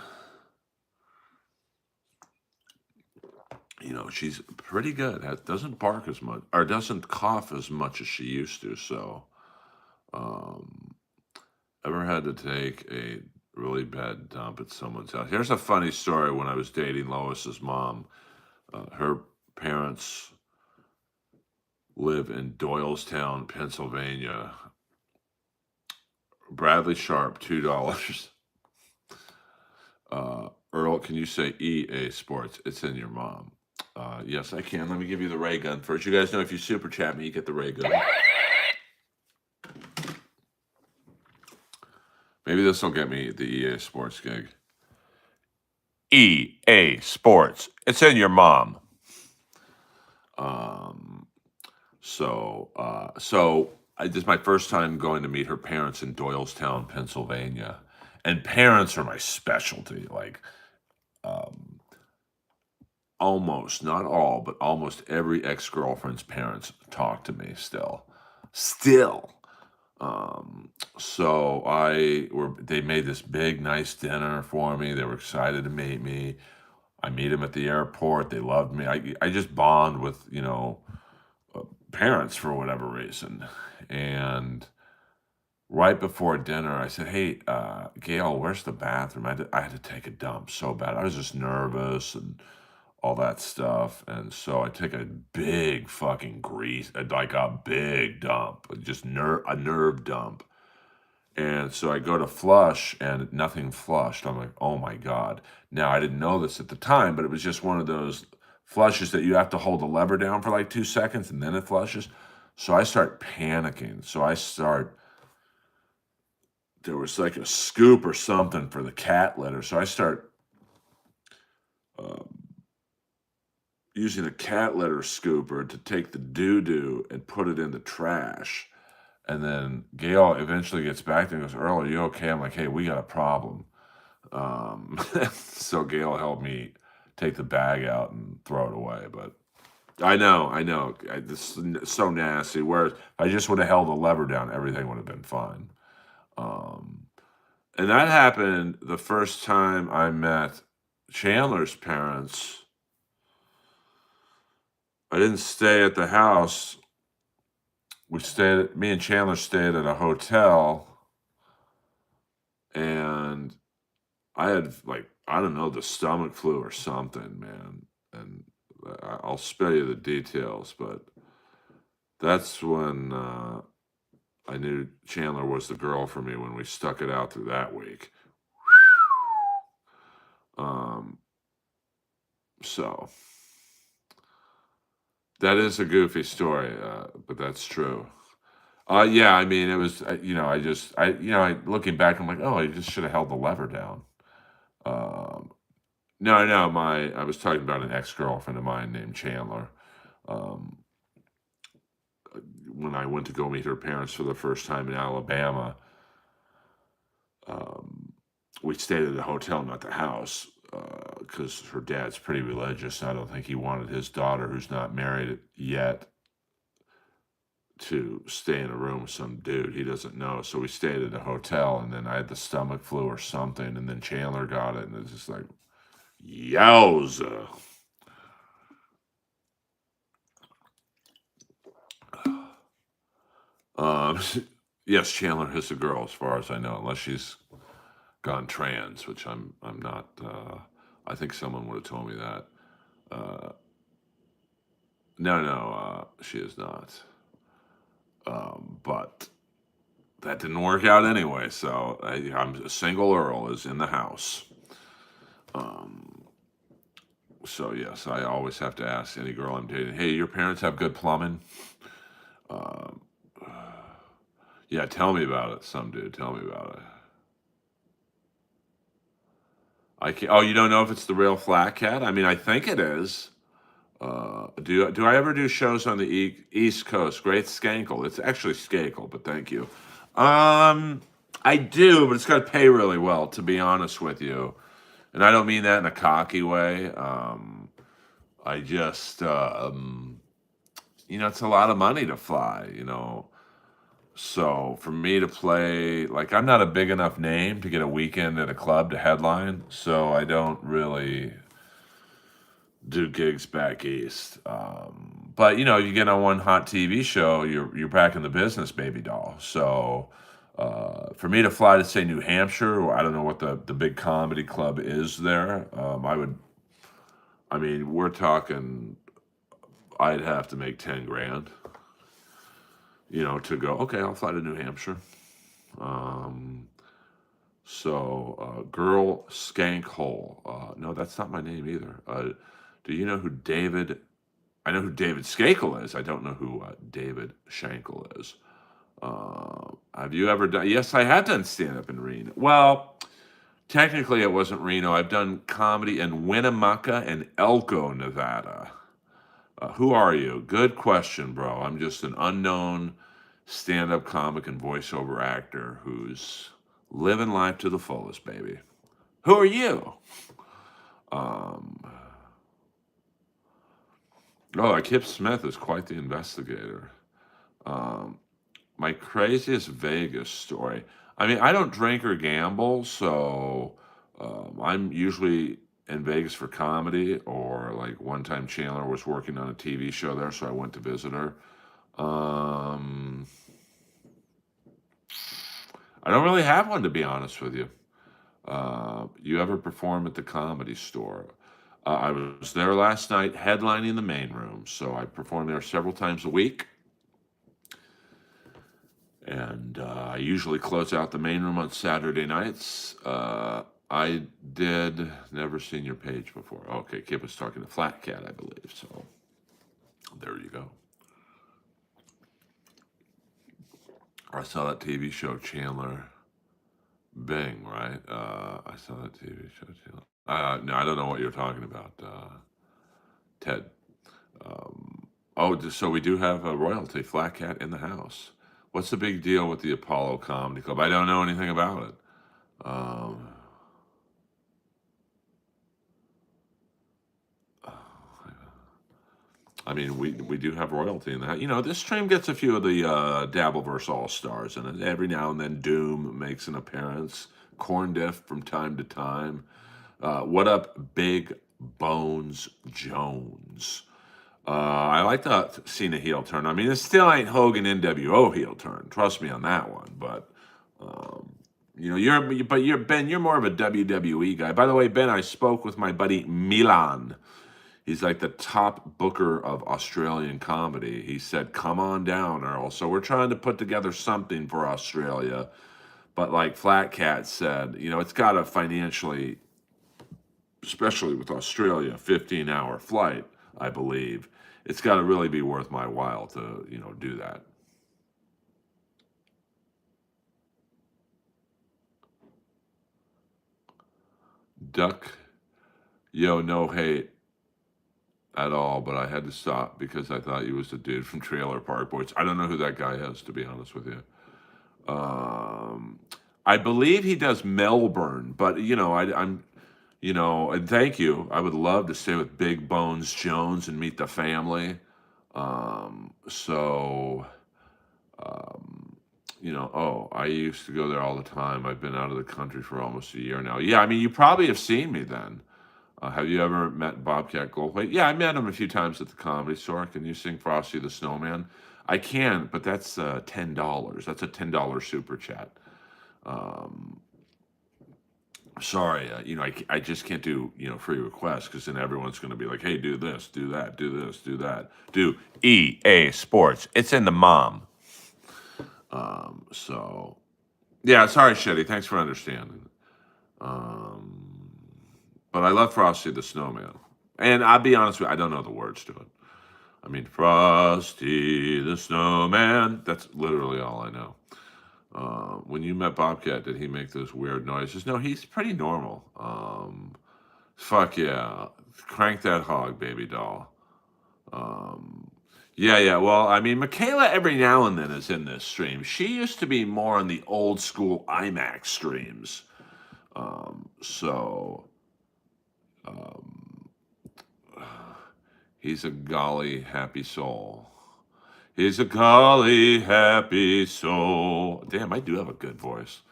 she's pretty good. Doesn't bark as much, or doesn't cough as much as she used to. So, um, ever had to take a really bad dump at someone's house? Here's a funny story. When I was dating Lois's mom, her parents live in Doylestown, Pennsylvania. Bradley Sharp, $2. Earl, can you say EA Sports? It's in your mom. Yes, I can. Let me give you the ray gun first. You guys know if you super chat me, you get the ray gun. Maybe this will get me the EA Sports gig. EA Sports. It's in your mom. This is my first time going to meet her parents in Doylestown, Pennsylvania, and parents are my specialty. Like almost, not all, but almost every ex-girlfriend's parents talk to me still. They made this big, nice dinner for me. They were excited to meet me. I meet them at the airport. They loved me. I just bond with, parents for whatever reason. And right before dinner, I said, "Hey, Gail, where's the bathroom? I had to take a dump so bad. I was just nervous and all that stuff." And so I took a big fucking like a big dump, just a nerve dump. And so I go to flush and nothing flushed. I'm like, oh my God. Now, I didn't know this at the time, but it was just one of those flushes that you have to hold the lever down for like 2 seconds and then it flushes. So I start panicking. There was like a scoop or something for the cat litter. So I start using a cat litter scooper to take the doo-doo and put it in the trash. And then Gail eventually gets back to me and goes, "Earl, are you okay?" I'm like, "Hey, we got a problem." So Gail helped me take the bag out and throw it away. But I know. This is so nasty. Whereas if I just would have held the lever down, everything would have been fine. And that happened the first time I met Chandler's parents. I didn't stay at the house. Me and Chandler stayed at a hotel, and I had I don't know, the stomach flu or something, man. And I'll spare you the details, but that's when I knew Chandler was the girl for me when we stuck it out through that week. So that is a goofy story, but that's true. Yeah, I mean, it was, looking back, I'm like, oh, I just should have held the lever down. No, I was talking about an ex-girlfriend of mine named Chandler. When I went to go meet her parents for the first time in Alabama, we stayed at a hotel, not the house, because her dad's pretty religious. And I don't think he wanted his daughter, who's not married yet, to stay in a room with some dude he doesn't know. So we stayed at a hotel, and then I had the stomach flu or something, and then Chandler got it, and it's just like, yowza. Yes, Chandler is a girl, as far as I know, unless she's gone trans, which I'm not. I think someone would have told me that. No, she is not. But that didn't work out anyway. So I'm a single Earl is in the house. So yes, I always have to ask any girl I'm dating, "Hey, your parents have good plumbing?" Yeah, tell me about it. Some dude, tell me about it. I can't. Oh, you don't know if it's the real Flat Cat? I mean, I think it is. Do I ever do shows on the East Coast? Great Skakel. It's actually Skakel, but thank you. I do, but it's got to pay really well, to be honest with you. And I don't mean that in a cocky way. I just, it's a lot of money to fly, So for me to play, I'm not a big enough name to get a weekend at a club to headline, so I don't really do gigs back east. But you get on one hot TV show, you're back in the business, baby doll. So for me to fly to say New Hampshire, or I don't know what the big comedy club is there, we're talking, I'd have to make 10 grand, to go, okay, I'll fly to New Hampshire. Girl Skank Hole. No, that's not my name either. Do you know who I know who David Skakel is. I don't know who David Shankel is. Have you ever done? Yes, I have done stand up in Reno. Well, technically, it wasn't Reno. I've done comedy in Winnemucca and Elko, Nevada. Who are you? Good question, bro. I'm just an unknown stand up comic and voiceover actor who's living life to the fullest, baby. Who are you? Um, Kip Smith is quite the investigator. Um, my craziest Vegas story. I mean, I don't drink or gamble, so I'm usually in Vegas for comedy, or like one time Chandler was working on a TV show there, so I went to visit her. Um, I don't really have one, to be honest with you. You ever perform at the Comedy Store? I was there last night headlining the main room, so I perform there several times a week. And I usually close out the main room on Saturday nights. I did never seen your page before. Okay, Kip was talking to Flat Cat, I believe. So there you go. I saw that TV show Chandler Bing, right? I saw that TV show Chandler. No, I don't know what you're talking about, Ted. So we do have a royalty, Flat Cat, in the house. What's the big deal with the Apollo Comedy Club? I don't know anything about it. Um, I mean, we do have royalty in that. You know, this stream gets a few of the Dabbleverse All Stars in it. Every now and then, Doom makes an appearance. Corn Diff from time to time. What up, Big Bones Jones? I like the Cena heel turn. I mean, it still ain't Hogan NWO heel turn. Trust me on that one. But you know, you're Ben. You're more of a WWE guy. By the way, Ben, I spoke with my buddy Milan. He's like the top booker of Australian comedy. He said, "Come on down, Earl." So we're trying to put together something for Australia. But like Flat Cat said, you know, it's got to financially, especially with Australia, 15-hour flight, I believe. It's got to really be worth my while to, you know, do that. Duck, yo, no hate at all, but I had to stop because I thought he was the dude from Trailer Park Boys. I don't know who that guy is, to be honest with you. Um, I believe he does Melbourne, but you know, you know, and thank you. I would love to stay with Big Bones Jones and meet the family. So, um, you know, I used to go there all the time. I've been out of the country for almost a year now. Yeah, I mean, you probably have seen me then. Have you ever met Bobcat Goldthwait? Yeah, I met him a few times at the Comedy Store. Can you sing Frosty the Snowman? I can, but that's $10. That's a $10 super chat. Um, Sorry, you know, I just can't do, you know, free requests because then everyone's going to be like, hey, do this, do that, do this, do that. Do EA Sports. It's in the mom. So, yeah, sorry, Shetty. Thanks for understanding. Um, but I love Frosty the Snowman. And I'll be honest with you, I don't know the words to it. I mean, Frosty the Snowman. That's literally all I know. When you met Bobcat, did he make those weird noises? No, he's pretty normal. Fuck yeah. Crank that hog, baby doll. Um, yeah, yeah. Well, I mean, Michaela every now and then is in this stream. She used to be more on the old school IMAX streams. So, um, he's a golly happy soul. He's a golly happy soul. Damn, I do have a good voice.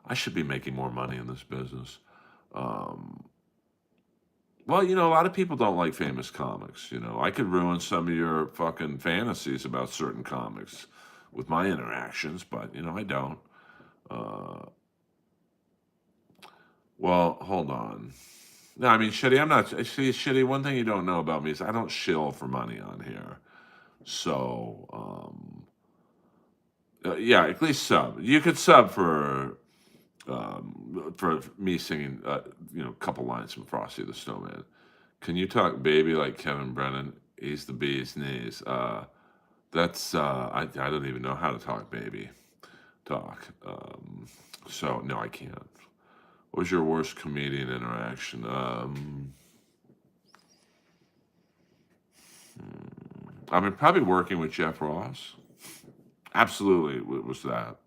I should be making more money in this business. Um, well, you know, a lot of people don't like famous comics. You know, I could ruin some of your fucking fantasies about certain comics with my interactions, but, you know, I don't. Uh, well, hold on. No, I mean, Shitty, I'm not. See, Shitty, one thing you don't know about me is I don't shill for money on here. So, yeah, at least sub. You could sub for me singing, you know, a couple lines from Frosty the Snowman. Can you talk baby like Kevin Brennan? He's the bee's knees. That's I don't even know how to talk baby talk. So no, I can't. What was your worst comedian interaction? I mean, probably working with Jeff Ross. Absolutely, was that.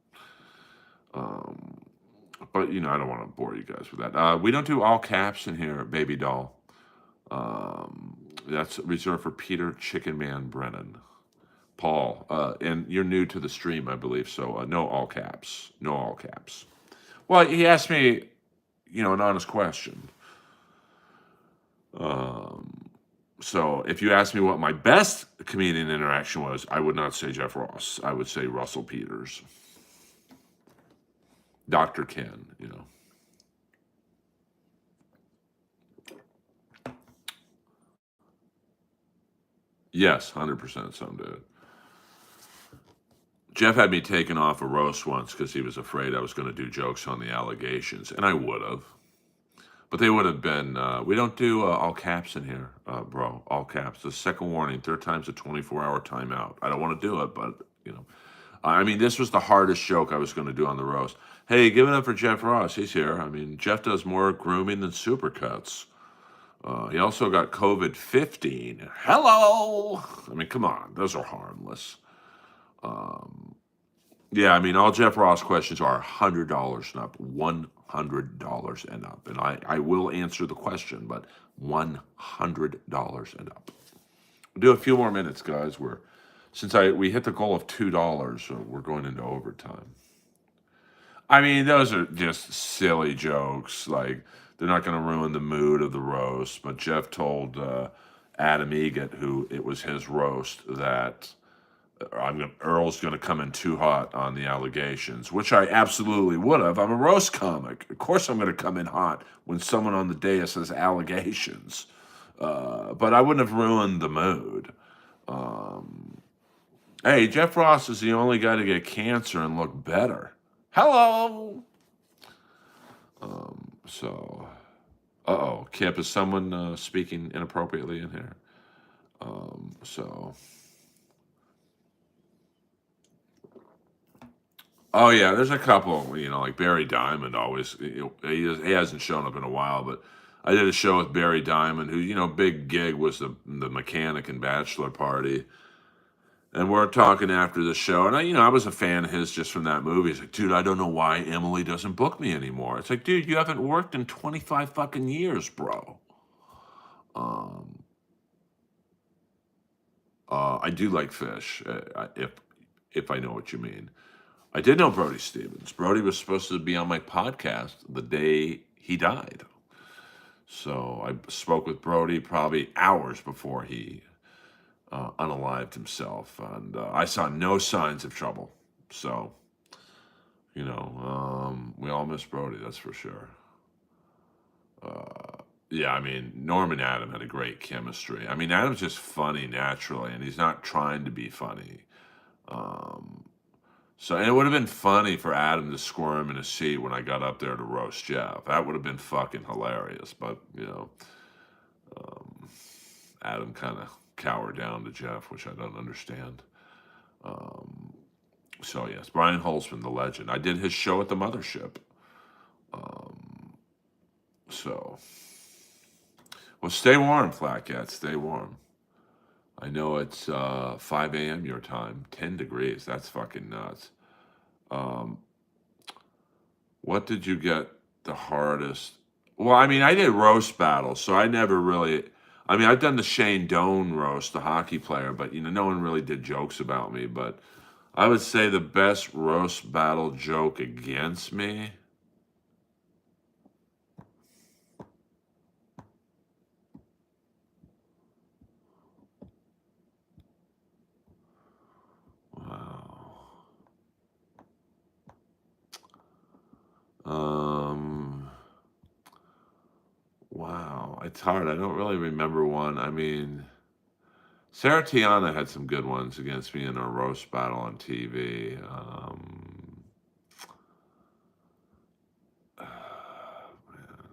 Um, but I don't want to bore you guys with that. We don't do all caps in here, baby doll. That's reserved for Peter Chicken Man Brennan. Paul, and you're new to the stream, I believe. So no all caps. No all caps. Well, he asked me, an honest question. So if you ask me what my best comedian interaction was, I would not say Jeff Ross. I would say Russell Peters, Dr. Ken. Yes, 100% some dude. Jeff had me taken off a roast once because he was afraid I was going to do jokes on the allegations, and I would have. But they would have been, we don't do all caps in here, bro. All caps. The second warning, third time's a 24-hour timeout. I don't want to do it, but. I mean, this was the hardest joke I was going to do on the roast. Hey, give it up for Jeff Ross. He's here. I mean, Jeff does more grooming than supercuts. He also got COVID 15. Hello. I mean, come on. Those are harmless. Yeah, I mean, all Jeff Ross questions are $100 and up. $100 and up. And I will answer the question, but $100 and up. We'll do a few more minutes, guys. Since we hit the goal of $2, so we're going into overtime. I mean, those are just silly jokes. Like, they're not going to ruin the mood of the roast. But Jeff told Adam Egget, who it was his roast, that Earl's going to come in too hot on the allegations, which I absolutely would have. I'm a roast comic. Of course, I'm going to come in hot when someone on the dais says allegations. But I wouldn't have ruined the mood. Hey, Jeff Ross is the only guy to get cancer and look better. Hello. So, Kip, is someone speaking inappropriately in here? So, oh yeah, there's a couple. Like Barry Diamond always. He hasn't shown up in a while, but I did a show with Barry Diamond, who big gig was the mechanic in Bachelor Party. And we're talking after the show, and I was a fan of his just from that movie. He's like, dude, I don't know why Emily doesn't book me anymore. It's like, dude, you haven't worked in 25 fucking years, bro. I do like fish, if I know what you mean. I did know Brody Stevens. Brody was supposed to be on my podcast the day he died. So I spoke with Brody probably hours before he unalived himself, and I saw no signs of trouble. So, we all miss Brody, that's for sure. Yeah, I mean, Norm and Adam had a great chemistry. I mean, Adam's just funny naturally, and he's not trying to be funny. And it would have been funny for Adam to squirm in his seat when I got up there to roast Jeff. That would have been fucking hilarious. But, Adam kind of cowered down to Jeff, which I don't understand. So, yes, Brian Holtzman, the legend. I did his show at the Mothership. So, well, stay warm, Flat Cat. Stay warm. I know it's 5 a.m. your time, 10 degrees. That's fucking nuts. What did you get the hardest? Well, I mean, I did roast battles, so I never really. I mean, I've done the Shane Doan roast, the hockey player, but no one really did jokes about me. But I would say the best roast battle joke against me. Wow, it's hard. I don't really remember one. I mean, Sarah Tiana had some good ones against me in a roast battle on TV.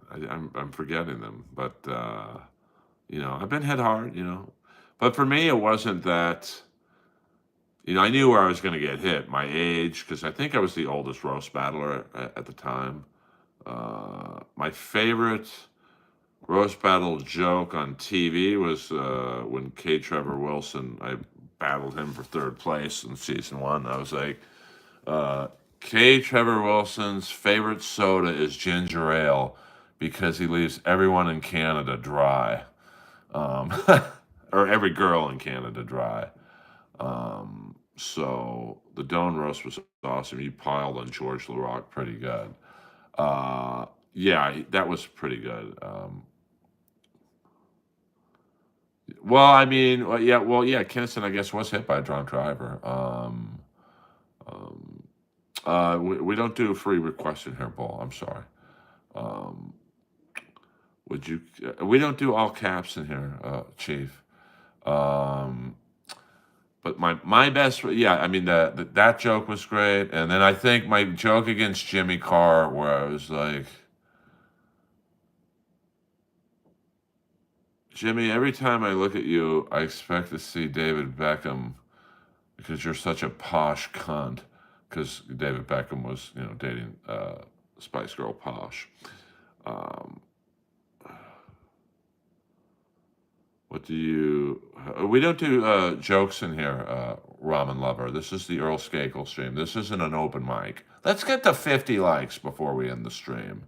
I'm forgetting them, but I've been hit hard. But for me, it wasn't that. I knew where I was going to get hit. My age, because I think I was the oldest roast battler at the time. My favorite roast battle joke on TV was when K. Trevor Wilson, I battled him for third place in season one. I was like, uh, K. Trevor Wilson's favorite soda is ginger ale because he leaves everyone in Canada dry. Um, or every girl in Canada dry. So the Doan roast was awesome. You piled on George LaRock pretty good. Uh, yeah, that was pretty good. Well, I mean, yeah, Kinnison, I guess, was hit by a drunk driver. Um, we don't do free requests in here, Bull. I'm sorry. Um, would you? We don't do all caps in here, Chief. Um, but my best, yeah, I mean that joke was great, and then I think my joke against Jimmy Carr, where I was like, Jimmy, every time I look at you, I expect to see David Beckham because you're such a posh cunt. Because David Beckham was, dating Spice Girl Posh. Um, what do you? We don't do jokes in here, Ramen Lover. This is the Earl Skakel stream. This isn't an open mic. Let's get to 50 likes before we end the stream.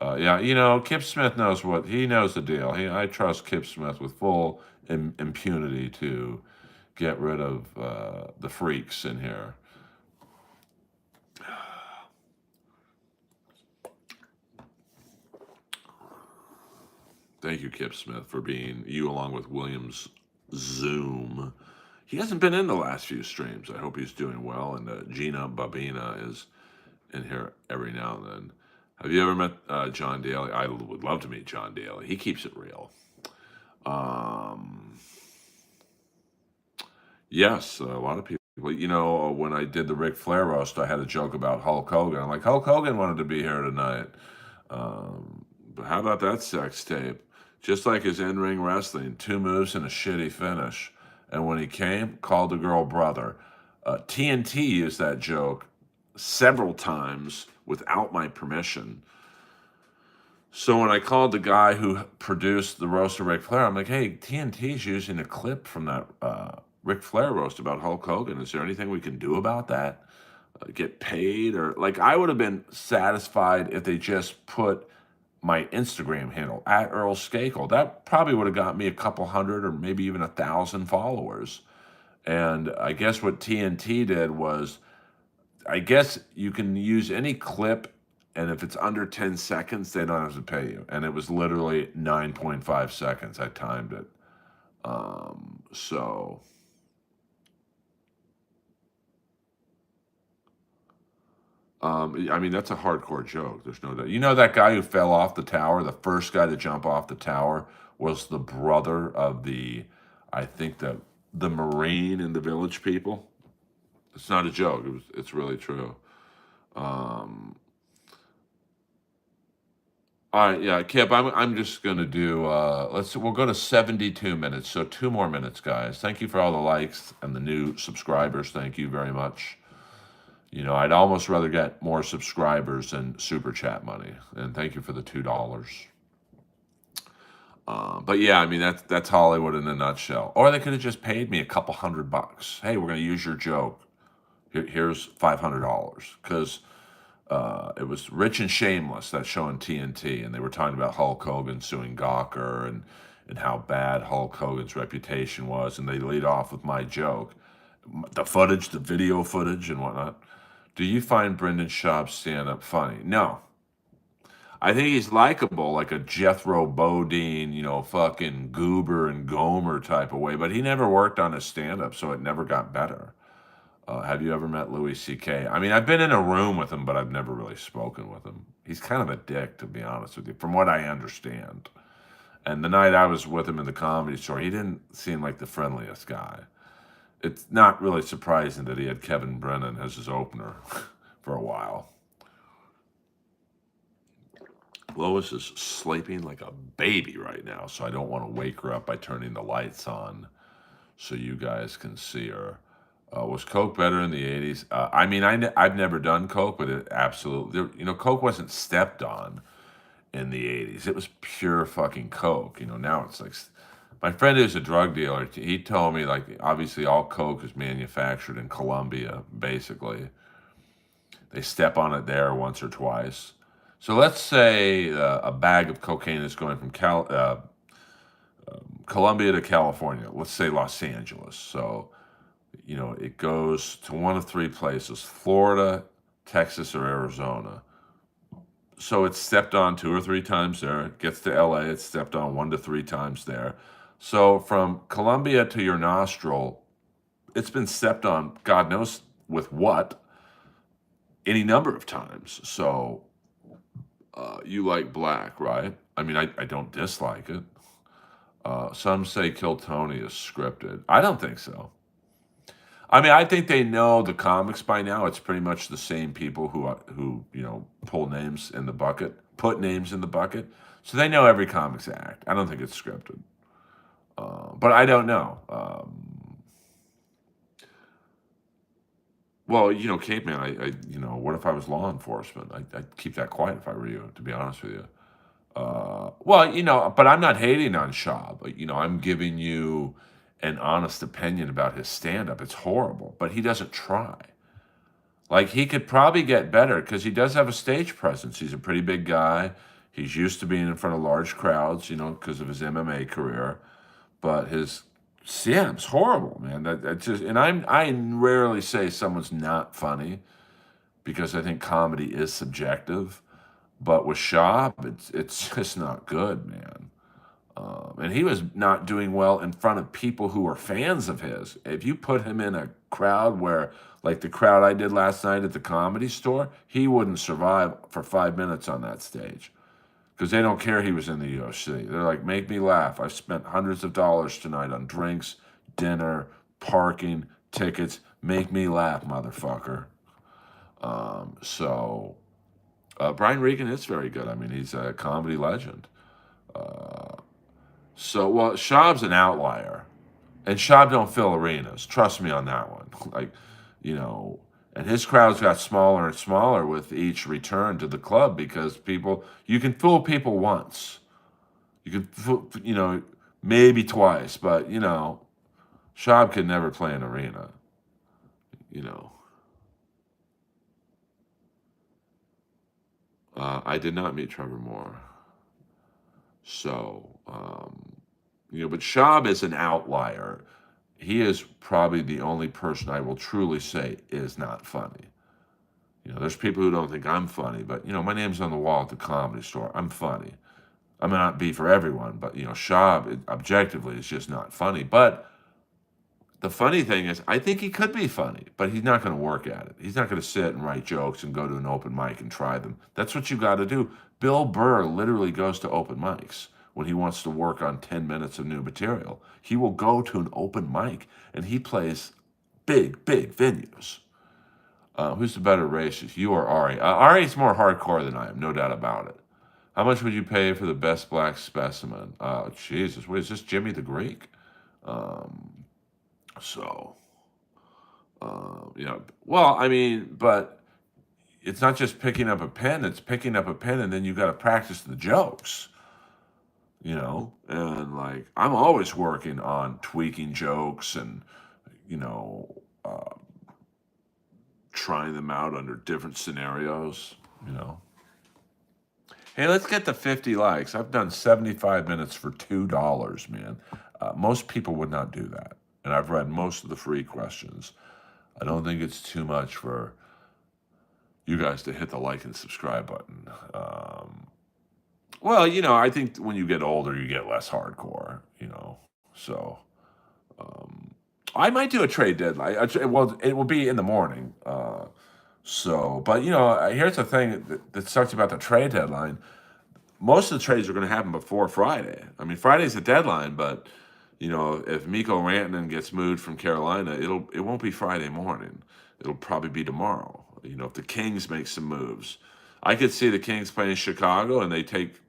Yeah, Kip Smith knows he knows the deal. I trust Kip Smith with full impunity to get rid of the freaks in here. Thank you, Kip Smith, for being you along with Williams Zoom. He hasn't been in the last few streams. I hope he's doing well. And Gina Babina is in here every now and then. Have you ever met John Daly? I would love to meet John Daly. He keeps it real. Yes, a lot of people. When I did the Ric Flair roast, I had a joke about Hulk Hogan. I'm like, Hulk Hogan wanted to be here tonight. But how about that sex tape? Just like his in-ring wrestling, 2 moves and a shitty finish. And when he came, called the girl brother. TNT used that joke several times without my permission. So when I called the guy who produced the roast of Ric Flair, I'm like, hey, TNT's using a clip from that Ric Flair roast about Hulk Hogan. Is there anything we can do about that? Get paid? Or I would have been satisfied if they just put my Instagram handle at Earl Skakel. That probably would have got me a couple hundred or maybe even 1,000 followers. And I guess what TNT did was, I guess you can use any clip, and if it's under 10 seconds, they don't have to pay you. And it was literally 9.5 seconds. I timed it. So I mean, that's a hardcore joke. There's no doubt. You know that guy who fell off the tower, the first guy to jump off the tower was the brother of I think the Marine in the Village People. It's not a joke. It's really true. Um, all right, yeah, Kip. I'm just gonna do. We'll go to 72 minutes. So 2 more minutes, guys. Thank you for all the likes and the new subscribers. Thank you very much. I'd almost rather get more subscribers than super chat money. And thank you for the $2. But yeah, I mean that's Hollywood in a nutshell. Or they could have just paid me a couple $100. Hey, we're gonna use your joke. Here's $500 because it was Rich and Shameless, that show on TNT, and they were talking about Hulk Hogan suing Gawker and how bad Hulk Hogan's reputation was, and they lead off with my joke, the video footage and whatnot. Do you find Brendan Schaub's stand-up funny? No. I think he's likable, like a Jethro Bodine, fucking goober and gomer type of way, but he never worked on his stand-up, so it never got better. Have you ever met Louis C.K.? I mean, I've been in a room with him, but I've never really spoken with him. He's kind of a dick, to be honest with you, from what I understand. And the night I was with him in the Comedy Store, he didn't seem like the friendliest guy. It's not really surprising that he had Kevin Brennan as his opener for a while. Lois is sleeping like a baby right now, so I don't want to wake her up by turning the lights on so you guys can see her. Was Coke better in the 80s? I mean, I've never done Coke, but it absolutely, Coke wasn't stepped on in the 80s. It was pure fucking Coke. Now it's like, my friend who's a drug dealer, he told me, like, obviously all Coke is manufactured in Colombia, basically. They step on it there once or twice. So let's say a bag of cocaine is going from Colombia to California. Let's say Los Angeles. So, it goes to one of three places: Florida, Texas, or Arizona. So it's stepped on 2 or 3 times there. It gets to LA, it's stepped on 1 to 3 times there. So from Colombia to your nostril, it's been stepped on, God knows with what, any number of times. So you like black, right? I mean, I don't dislike it. Some say Kill Tony is scripted. I don't think so. I mean, I think they know the comics by now. It's pretty much the same people who pull names in the bucket, put names in the bucket, so they know every comics act. I don't think it's scripted, but I don't know. Well, Caveman, what if I was law enforcement? I'd keep that quiet if I were you, to be honest with you. Well, but I'm not hating on Schaub. I'm giving you an honest opinion about his stand-up. It's horrible, but he doesn't try. Like, he could probably get better because he does have a stage presence. He's a pretty big guy. He's used to being in front of large crowds, because of his MMA career. But his stand-up's horrible, man. That just, and I rarely say someone's not funny because I think comedy is subjective. But with Schaub, it's just not good, man. And he was not doing well in front of people who were fans of his. If you put him in a crowd where, like the crowd I did last night at the Comedy Store, he wouldn't survive for 5 minutes on that stage because they don't care he was in the UFC. They're like, make me laugh. I've spent hundreds of dollars tonight on drinks, dinner, parking, tickets. Make me laugh, motherfucker. So Brian Regan is very good. I mean, he's a comedy legend. Well, Schaub's an outlier, and Schaub don't fill arenas. Trust me on that one. Like, and his crowds got smaller and smaller with each return to the club because you can fool people once. You can, maybe twice, but, Schaub could never play an arena, I did not meet Trevor Moore. So, but Schaub is an outlier. He is probably the only person I will truly say is not funny. There's people who don't think I'm funny, but, my name's on the wall at the Comedy Store. I'm funny. I may not be for everyone, but, Schaub, objectively, is just not funny. But the funny thing is, I think he could be funny, but he's not going to work at it. He's not going to sit and write jokes and go to an open mic and try them. That's what you got to do. Bill Burr literally goes to open mics when he wants to work on 10 minutes of new material. He will go to an open mic, and he plays big, big venues. Who's the better racist, you or Ari? Ari's more hardcore than I am, no doubt about it. How much would you pay for the best black specimen? Jesus, what is this, Jimmy the Greek? So, well, I mean, but it's not just picking up a pen, it's picking up a pen and then you got to practice the jokes, and like, I'm always working on tweaking jokes and, trying them out under different scenarios, Hey, let's get to 50 likes. I've done 75 minutes for $2, man. Most people would not do that. And I've read most of the free questions. I don't think it's too much for you guys to hit the like and subscribe button. Well, I think when you get older, you get less hardcore, So I might do a trade deadline. Well, it will be in the morning. But, here's the thing that sucks about the trade deadline. Most of the trades are going to happen before Friday. I mean, Friday's the deadline, but, if Mikko Rantanen gets moved from Carolina, it won't be Friday morning. It'll probably be tomorrow. If the Kings make some moves. I could see the Kings playing Chicago, and they take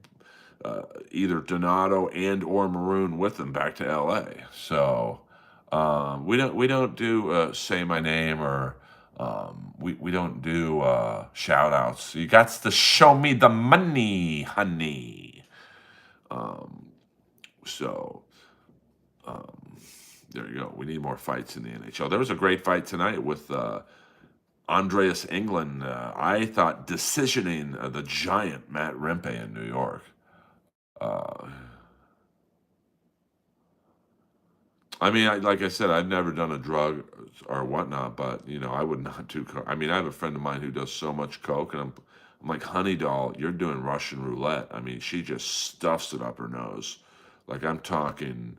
either Donato and or Maroon with them back to L.A. So, We don't do say my name or we don't do shout outs. You got to show me the money, honey. Um, so um, there you go. We need more fights in the NHL. There was a great fight tonight with Andreas England. I thought decisioning the giant Matt Rempe in New York. Uh, I mean, like I said, I've never done a drug or whatnot, but I would not do coke. I mean, I have a friend of mine who does so much coke, and I'm like, honey doll, you're doing Russian roulette. I mean, she just stuffs it up her nose. Like I'm talking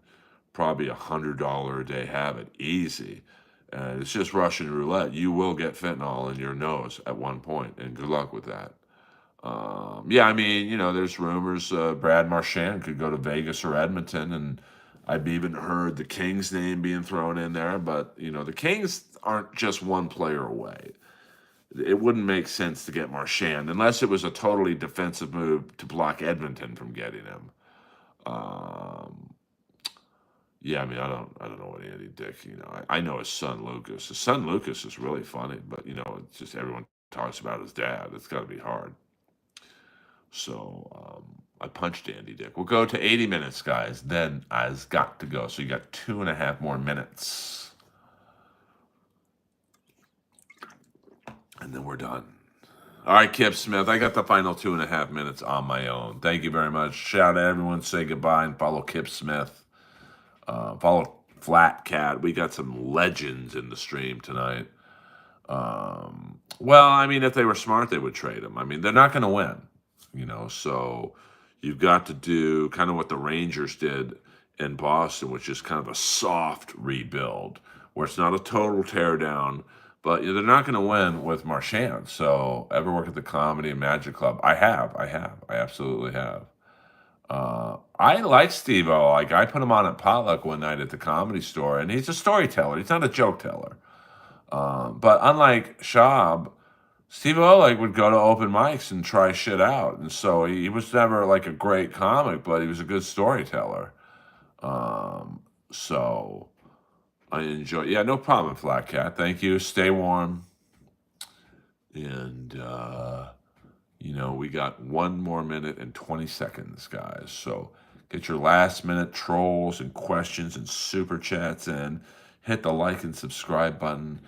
probably $100 a day habit, easy. And it's just Russian roulette. You will get fentanyl in your nose at one point, and good luck with that. Yeah, I mean, there's rumors Brad Marchand could go to Vegas or Edmonton, and I've even heard the Kings name being thrown in there. But the Kings aren't just one player away. It wouldn't make sense to get Marchand unless it was a totally defensive move to block Edmonton from getting him. Um, yeah, I mean, I don't know what Andy Dick. I know his son Lucas. His son Lucas is really funny, but it's just everyone talks about his dad. It's got to be hard. So I punched Andy Dick. We'll go to 80 minutes, guys. Then I's got to go. So you got 2.5 more minutes. And then we're done. All right, Kip Smith. I got the final 2.5 minutes on my own. Thank you very much. Shout out everyone. Say goodbye and follow Kip Smith. Follow Flat Cat. We got some legends in the stream tonight. Well, I mean, if they were smart, they would trade him. I mean, they're not going to win, so you've got to do kind of what the Rangers did in Boston, which is kind of a soft rebuild where it's not a total teardown, but they're not going to win with Marchand. So, ever work at the Comedy and Magic Club? I absolutely have. I like Steve-O. Like, I put him on at potluck one night at the Comedy Store, and he's a storyteller. He's not a joke teller. But unlike Schaub, Steve Oleg would go to open mics and try shit out. And so he was never like a great comic, but he was a good storyteller. So I enjoy. Yeah, no problem, Flat Cat. Thank you. Stay warm. And, we got 1 minute and 20 seconds, guys. So get your last minute trolls and questions and super chats in. Hit the like and subscribe button.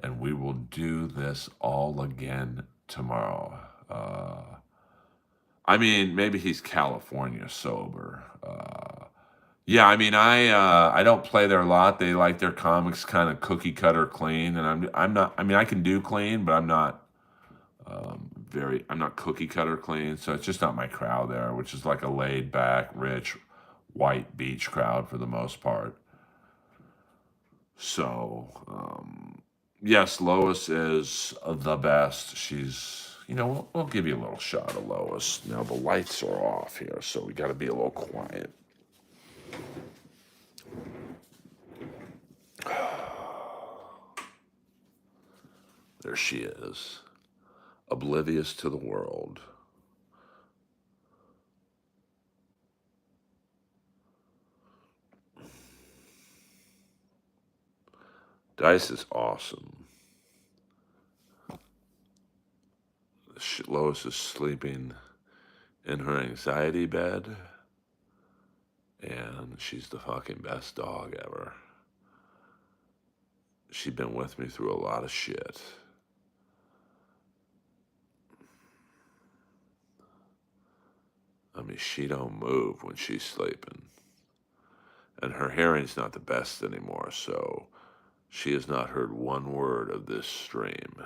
And we will do this all again tomorrow. I mean, maybe he's California sober. Yeah, I mean, I don't play there a lot. They like their comics kind of cookie cutter clean, and I'm not. I mean, I can do clean, but I'm not I'm not cookie cutter clean. So it's just not my crowd there, which is like a laid back, rich, white beach crowd for the most part. So yes, Lois is the best. She's, we'll give you a little shot of Lois. Now the lights are off here, so we got to be a little quiet. There she is, oblivious to the world. Dice is awesome. Lois is sleeping in her anxiety bed, and she's the fucking best dog ever. She's been with me through a lot of shit. I mean, she don't move when she's sleeping. And her hearing's not the best anymore, so she has not heard one word of this stream.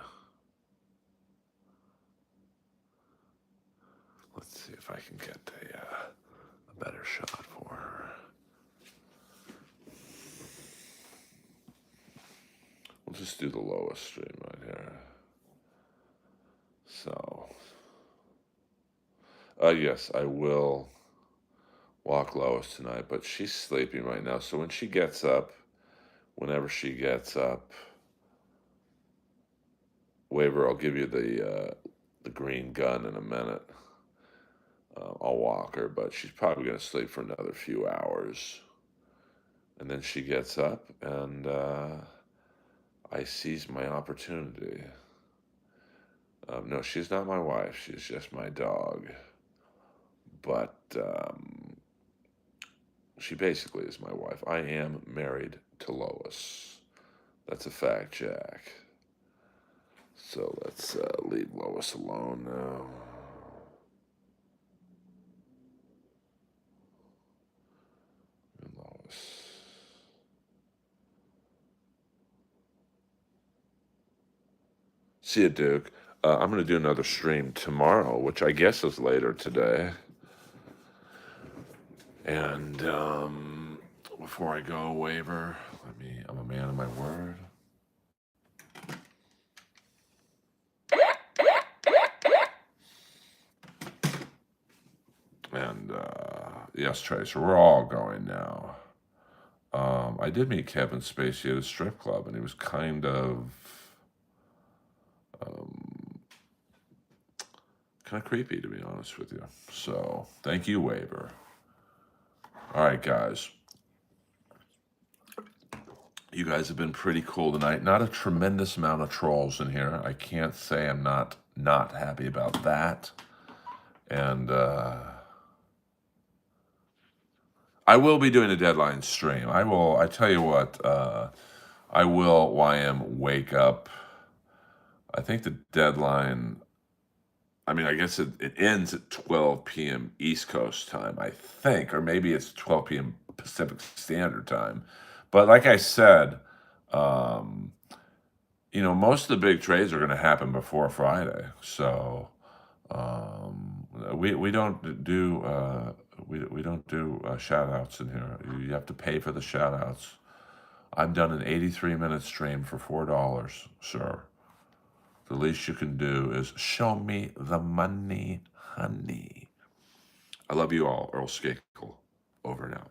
Let's see if I can get a better shot for her. We'll just do the lowest stream right here. So, yes, I will walk Lois tonight, but she's sleeping right now. So when she gets up, whenever she gets up, Waver, I'll give you the green gun in a minute. I'll walk her, but she's probably going to sleep for another few hours. And then she gets up, and I seize my opportunity. No, she's not my wife. She's just my dog. But she basically is my wife. I am married to Lois. That's a fact, Jack. So let's leave Lois alone now. And Lois. See you, Duke. I'm going to do another stream tomorrow, which I guess is later today. And before I go, Waiver, I'm a man of my word. And yes, Tracer, we're all going now. I did meet Kevin Spacey at a strip club, and he was kind of creepy, to be honest with you. So thank you, Waiver. All right, guys. You guys have been pretty cool tonight. Not a tremendous amount of trolls in here. I can't say I'm not happy about that. And I will be doing a deadline stream. I tell you what, I will YM wake up. I think the deadline, I mean, I guess it ends at 12 p.m. East Coast time, I think, or maybe it's 12 p.m. Pacific Standard Time. But like I said, most of the big trades are going to happen before Friday. So we don't do we don't do shout outs in here. You have to pay for the shout outs. I've done an 83-minute stream for $4, sir. The least you can do is show me the money, honey. I love you all. Earl Skakel. Over and out.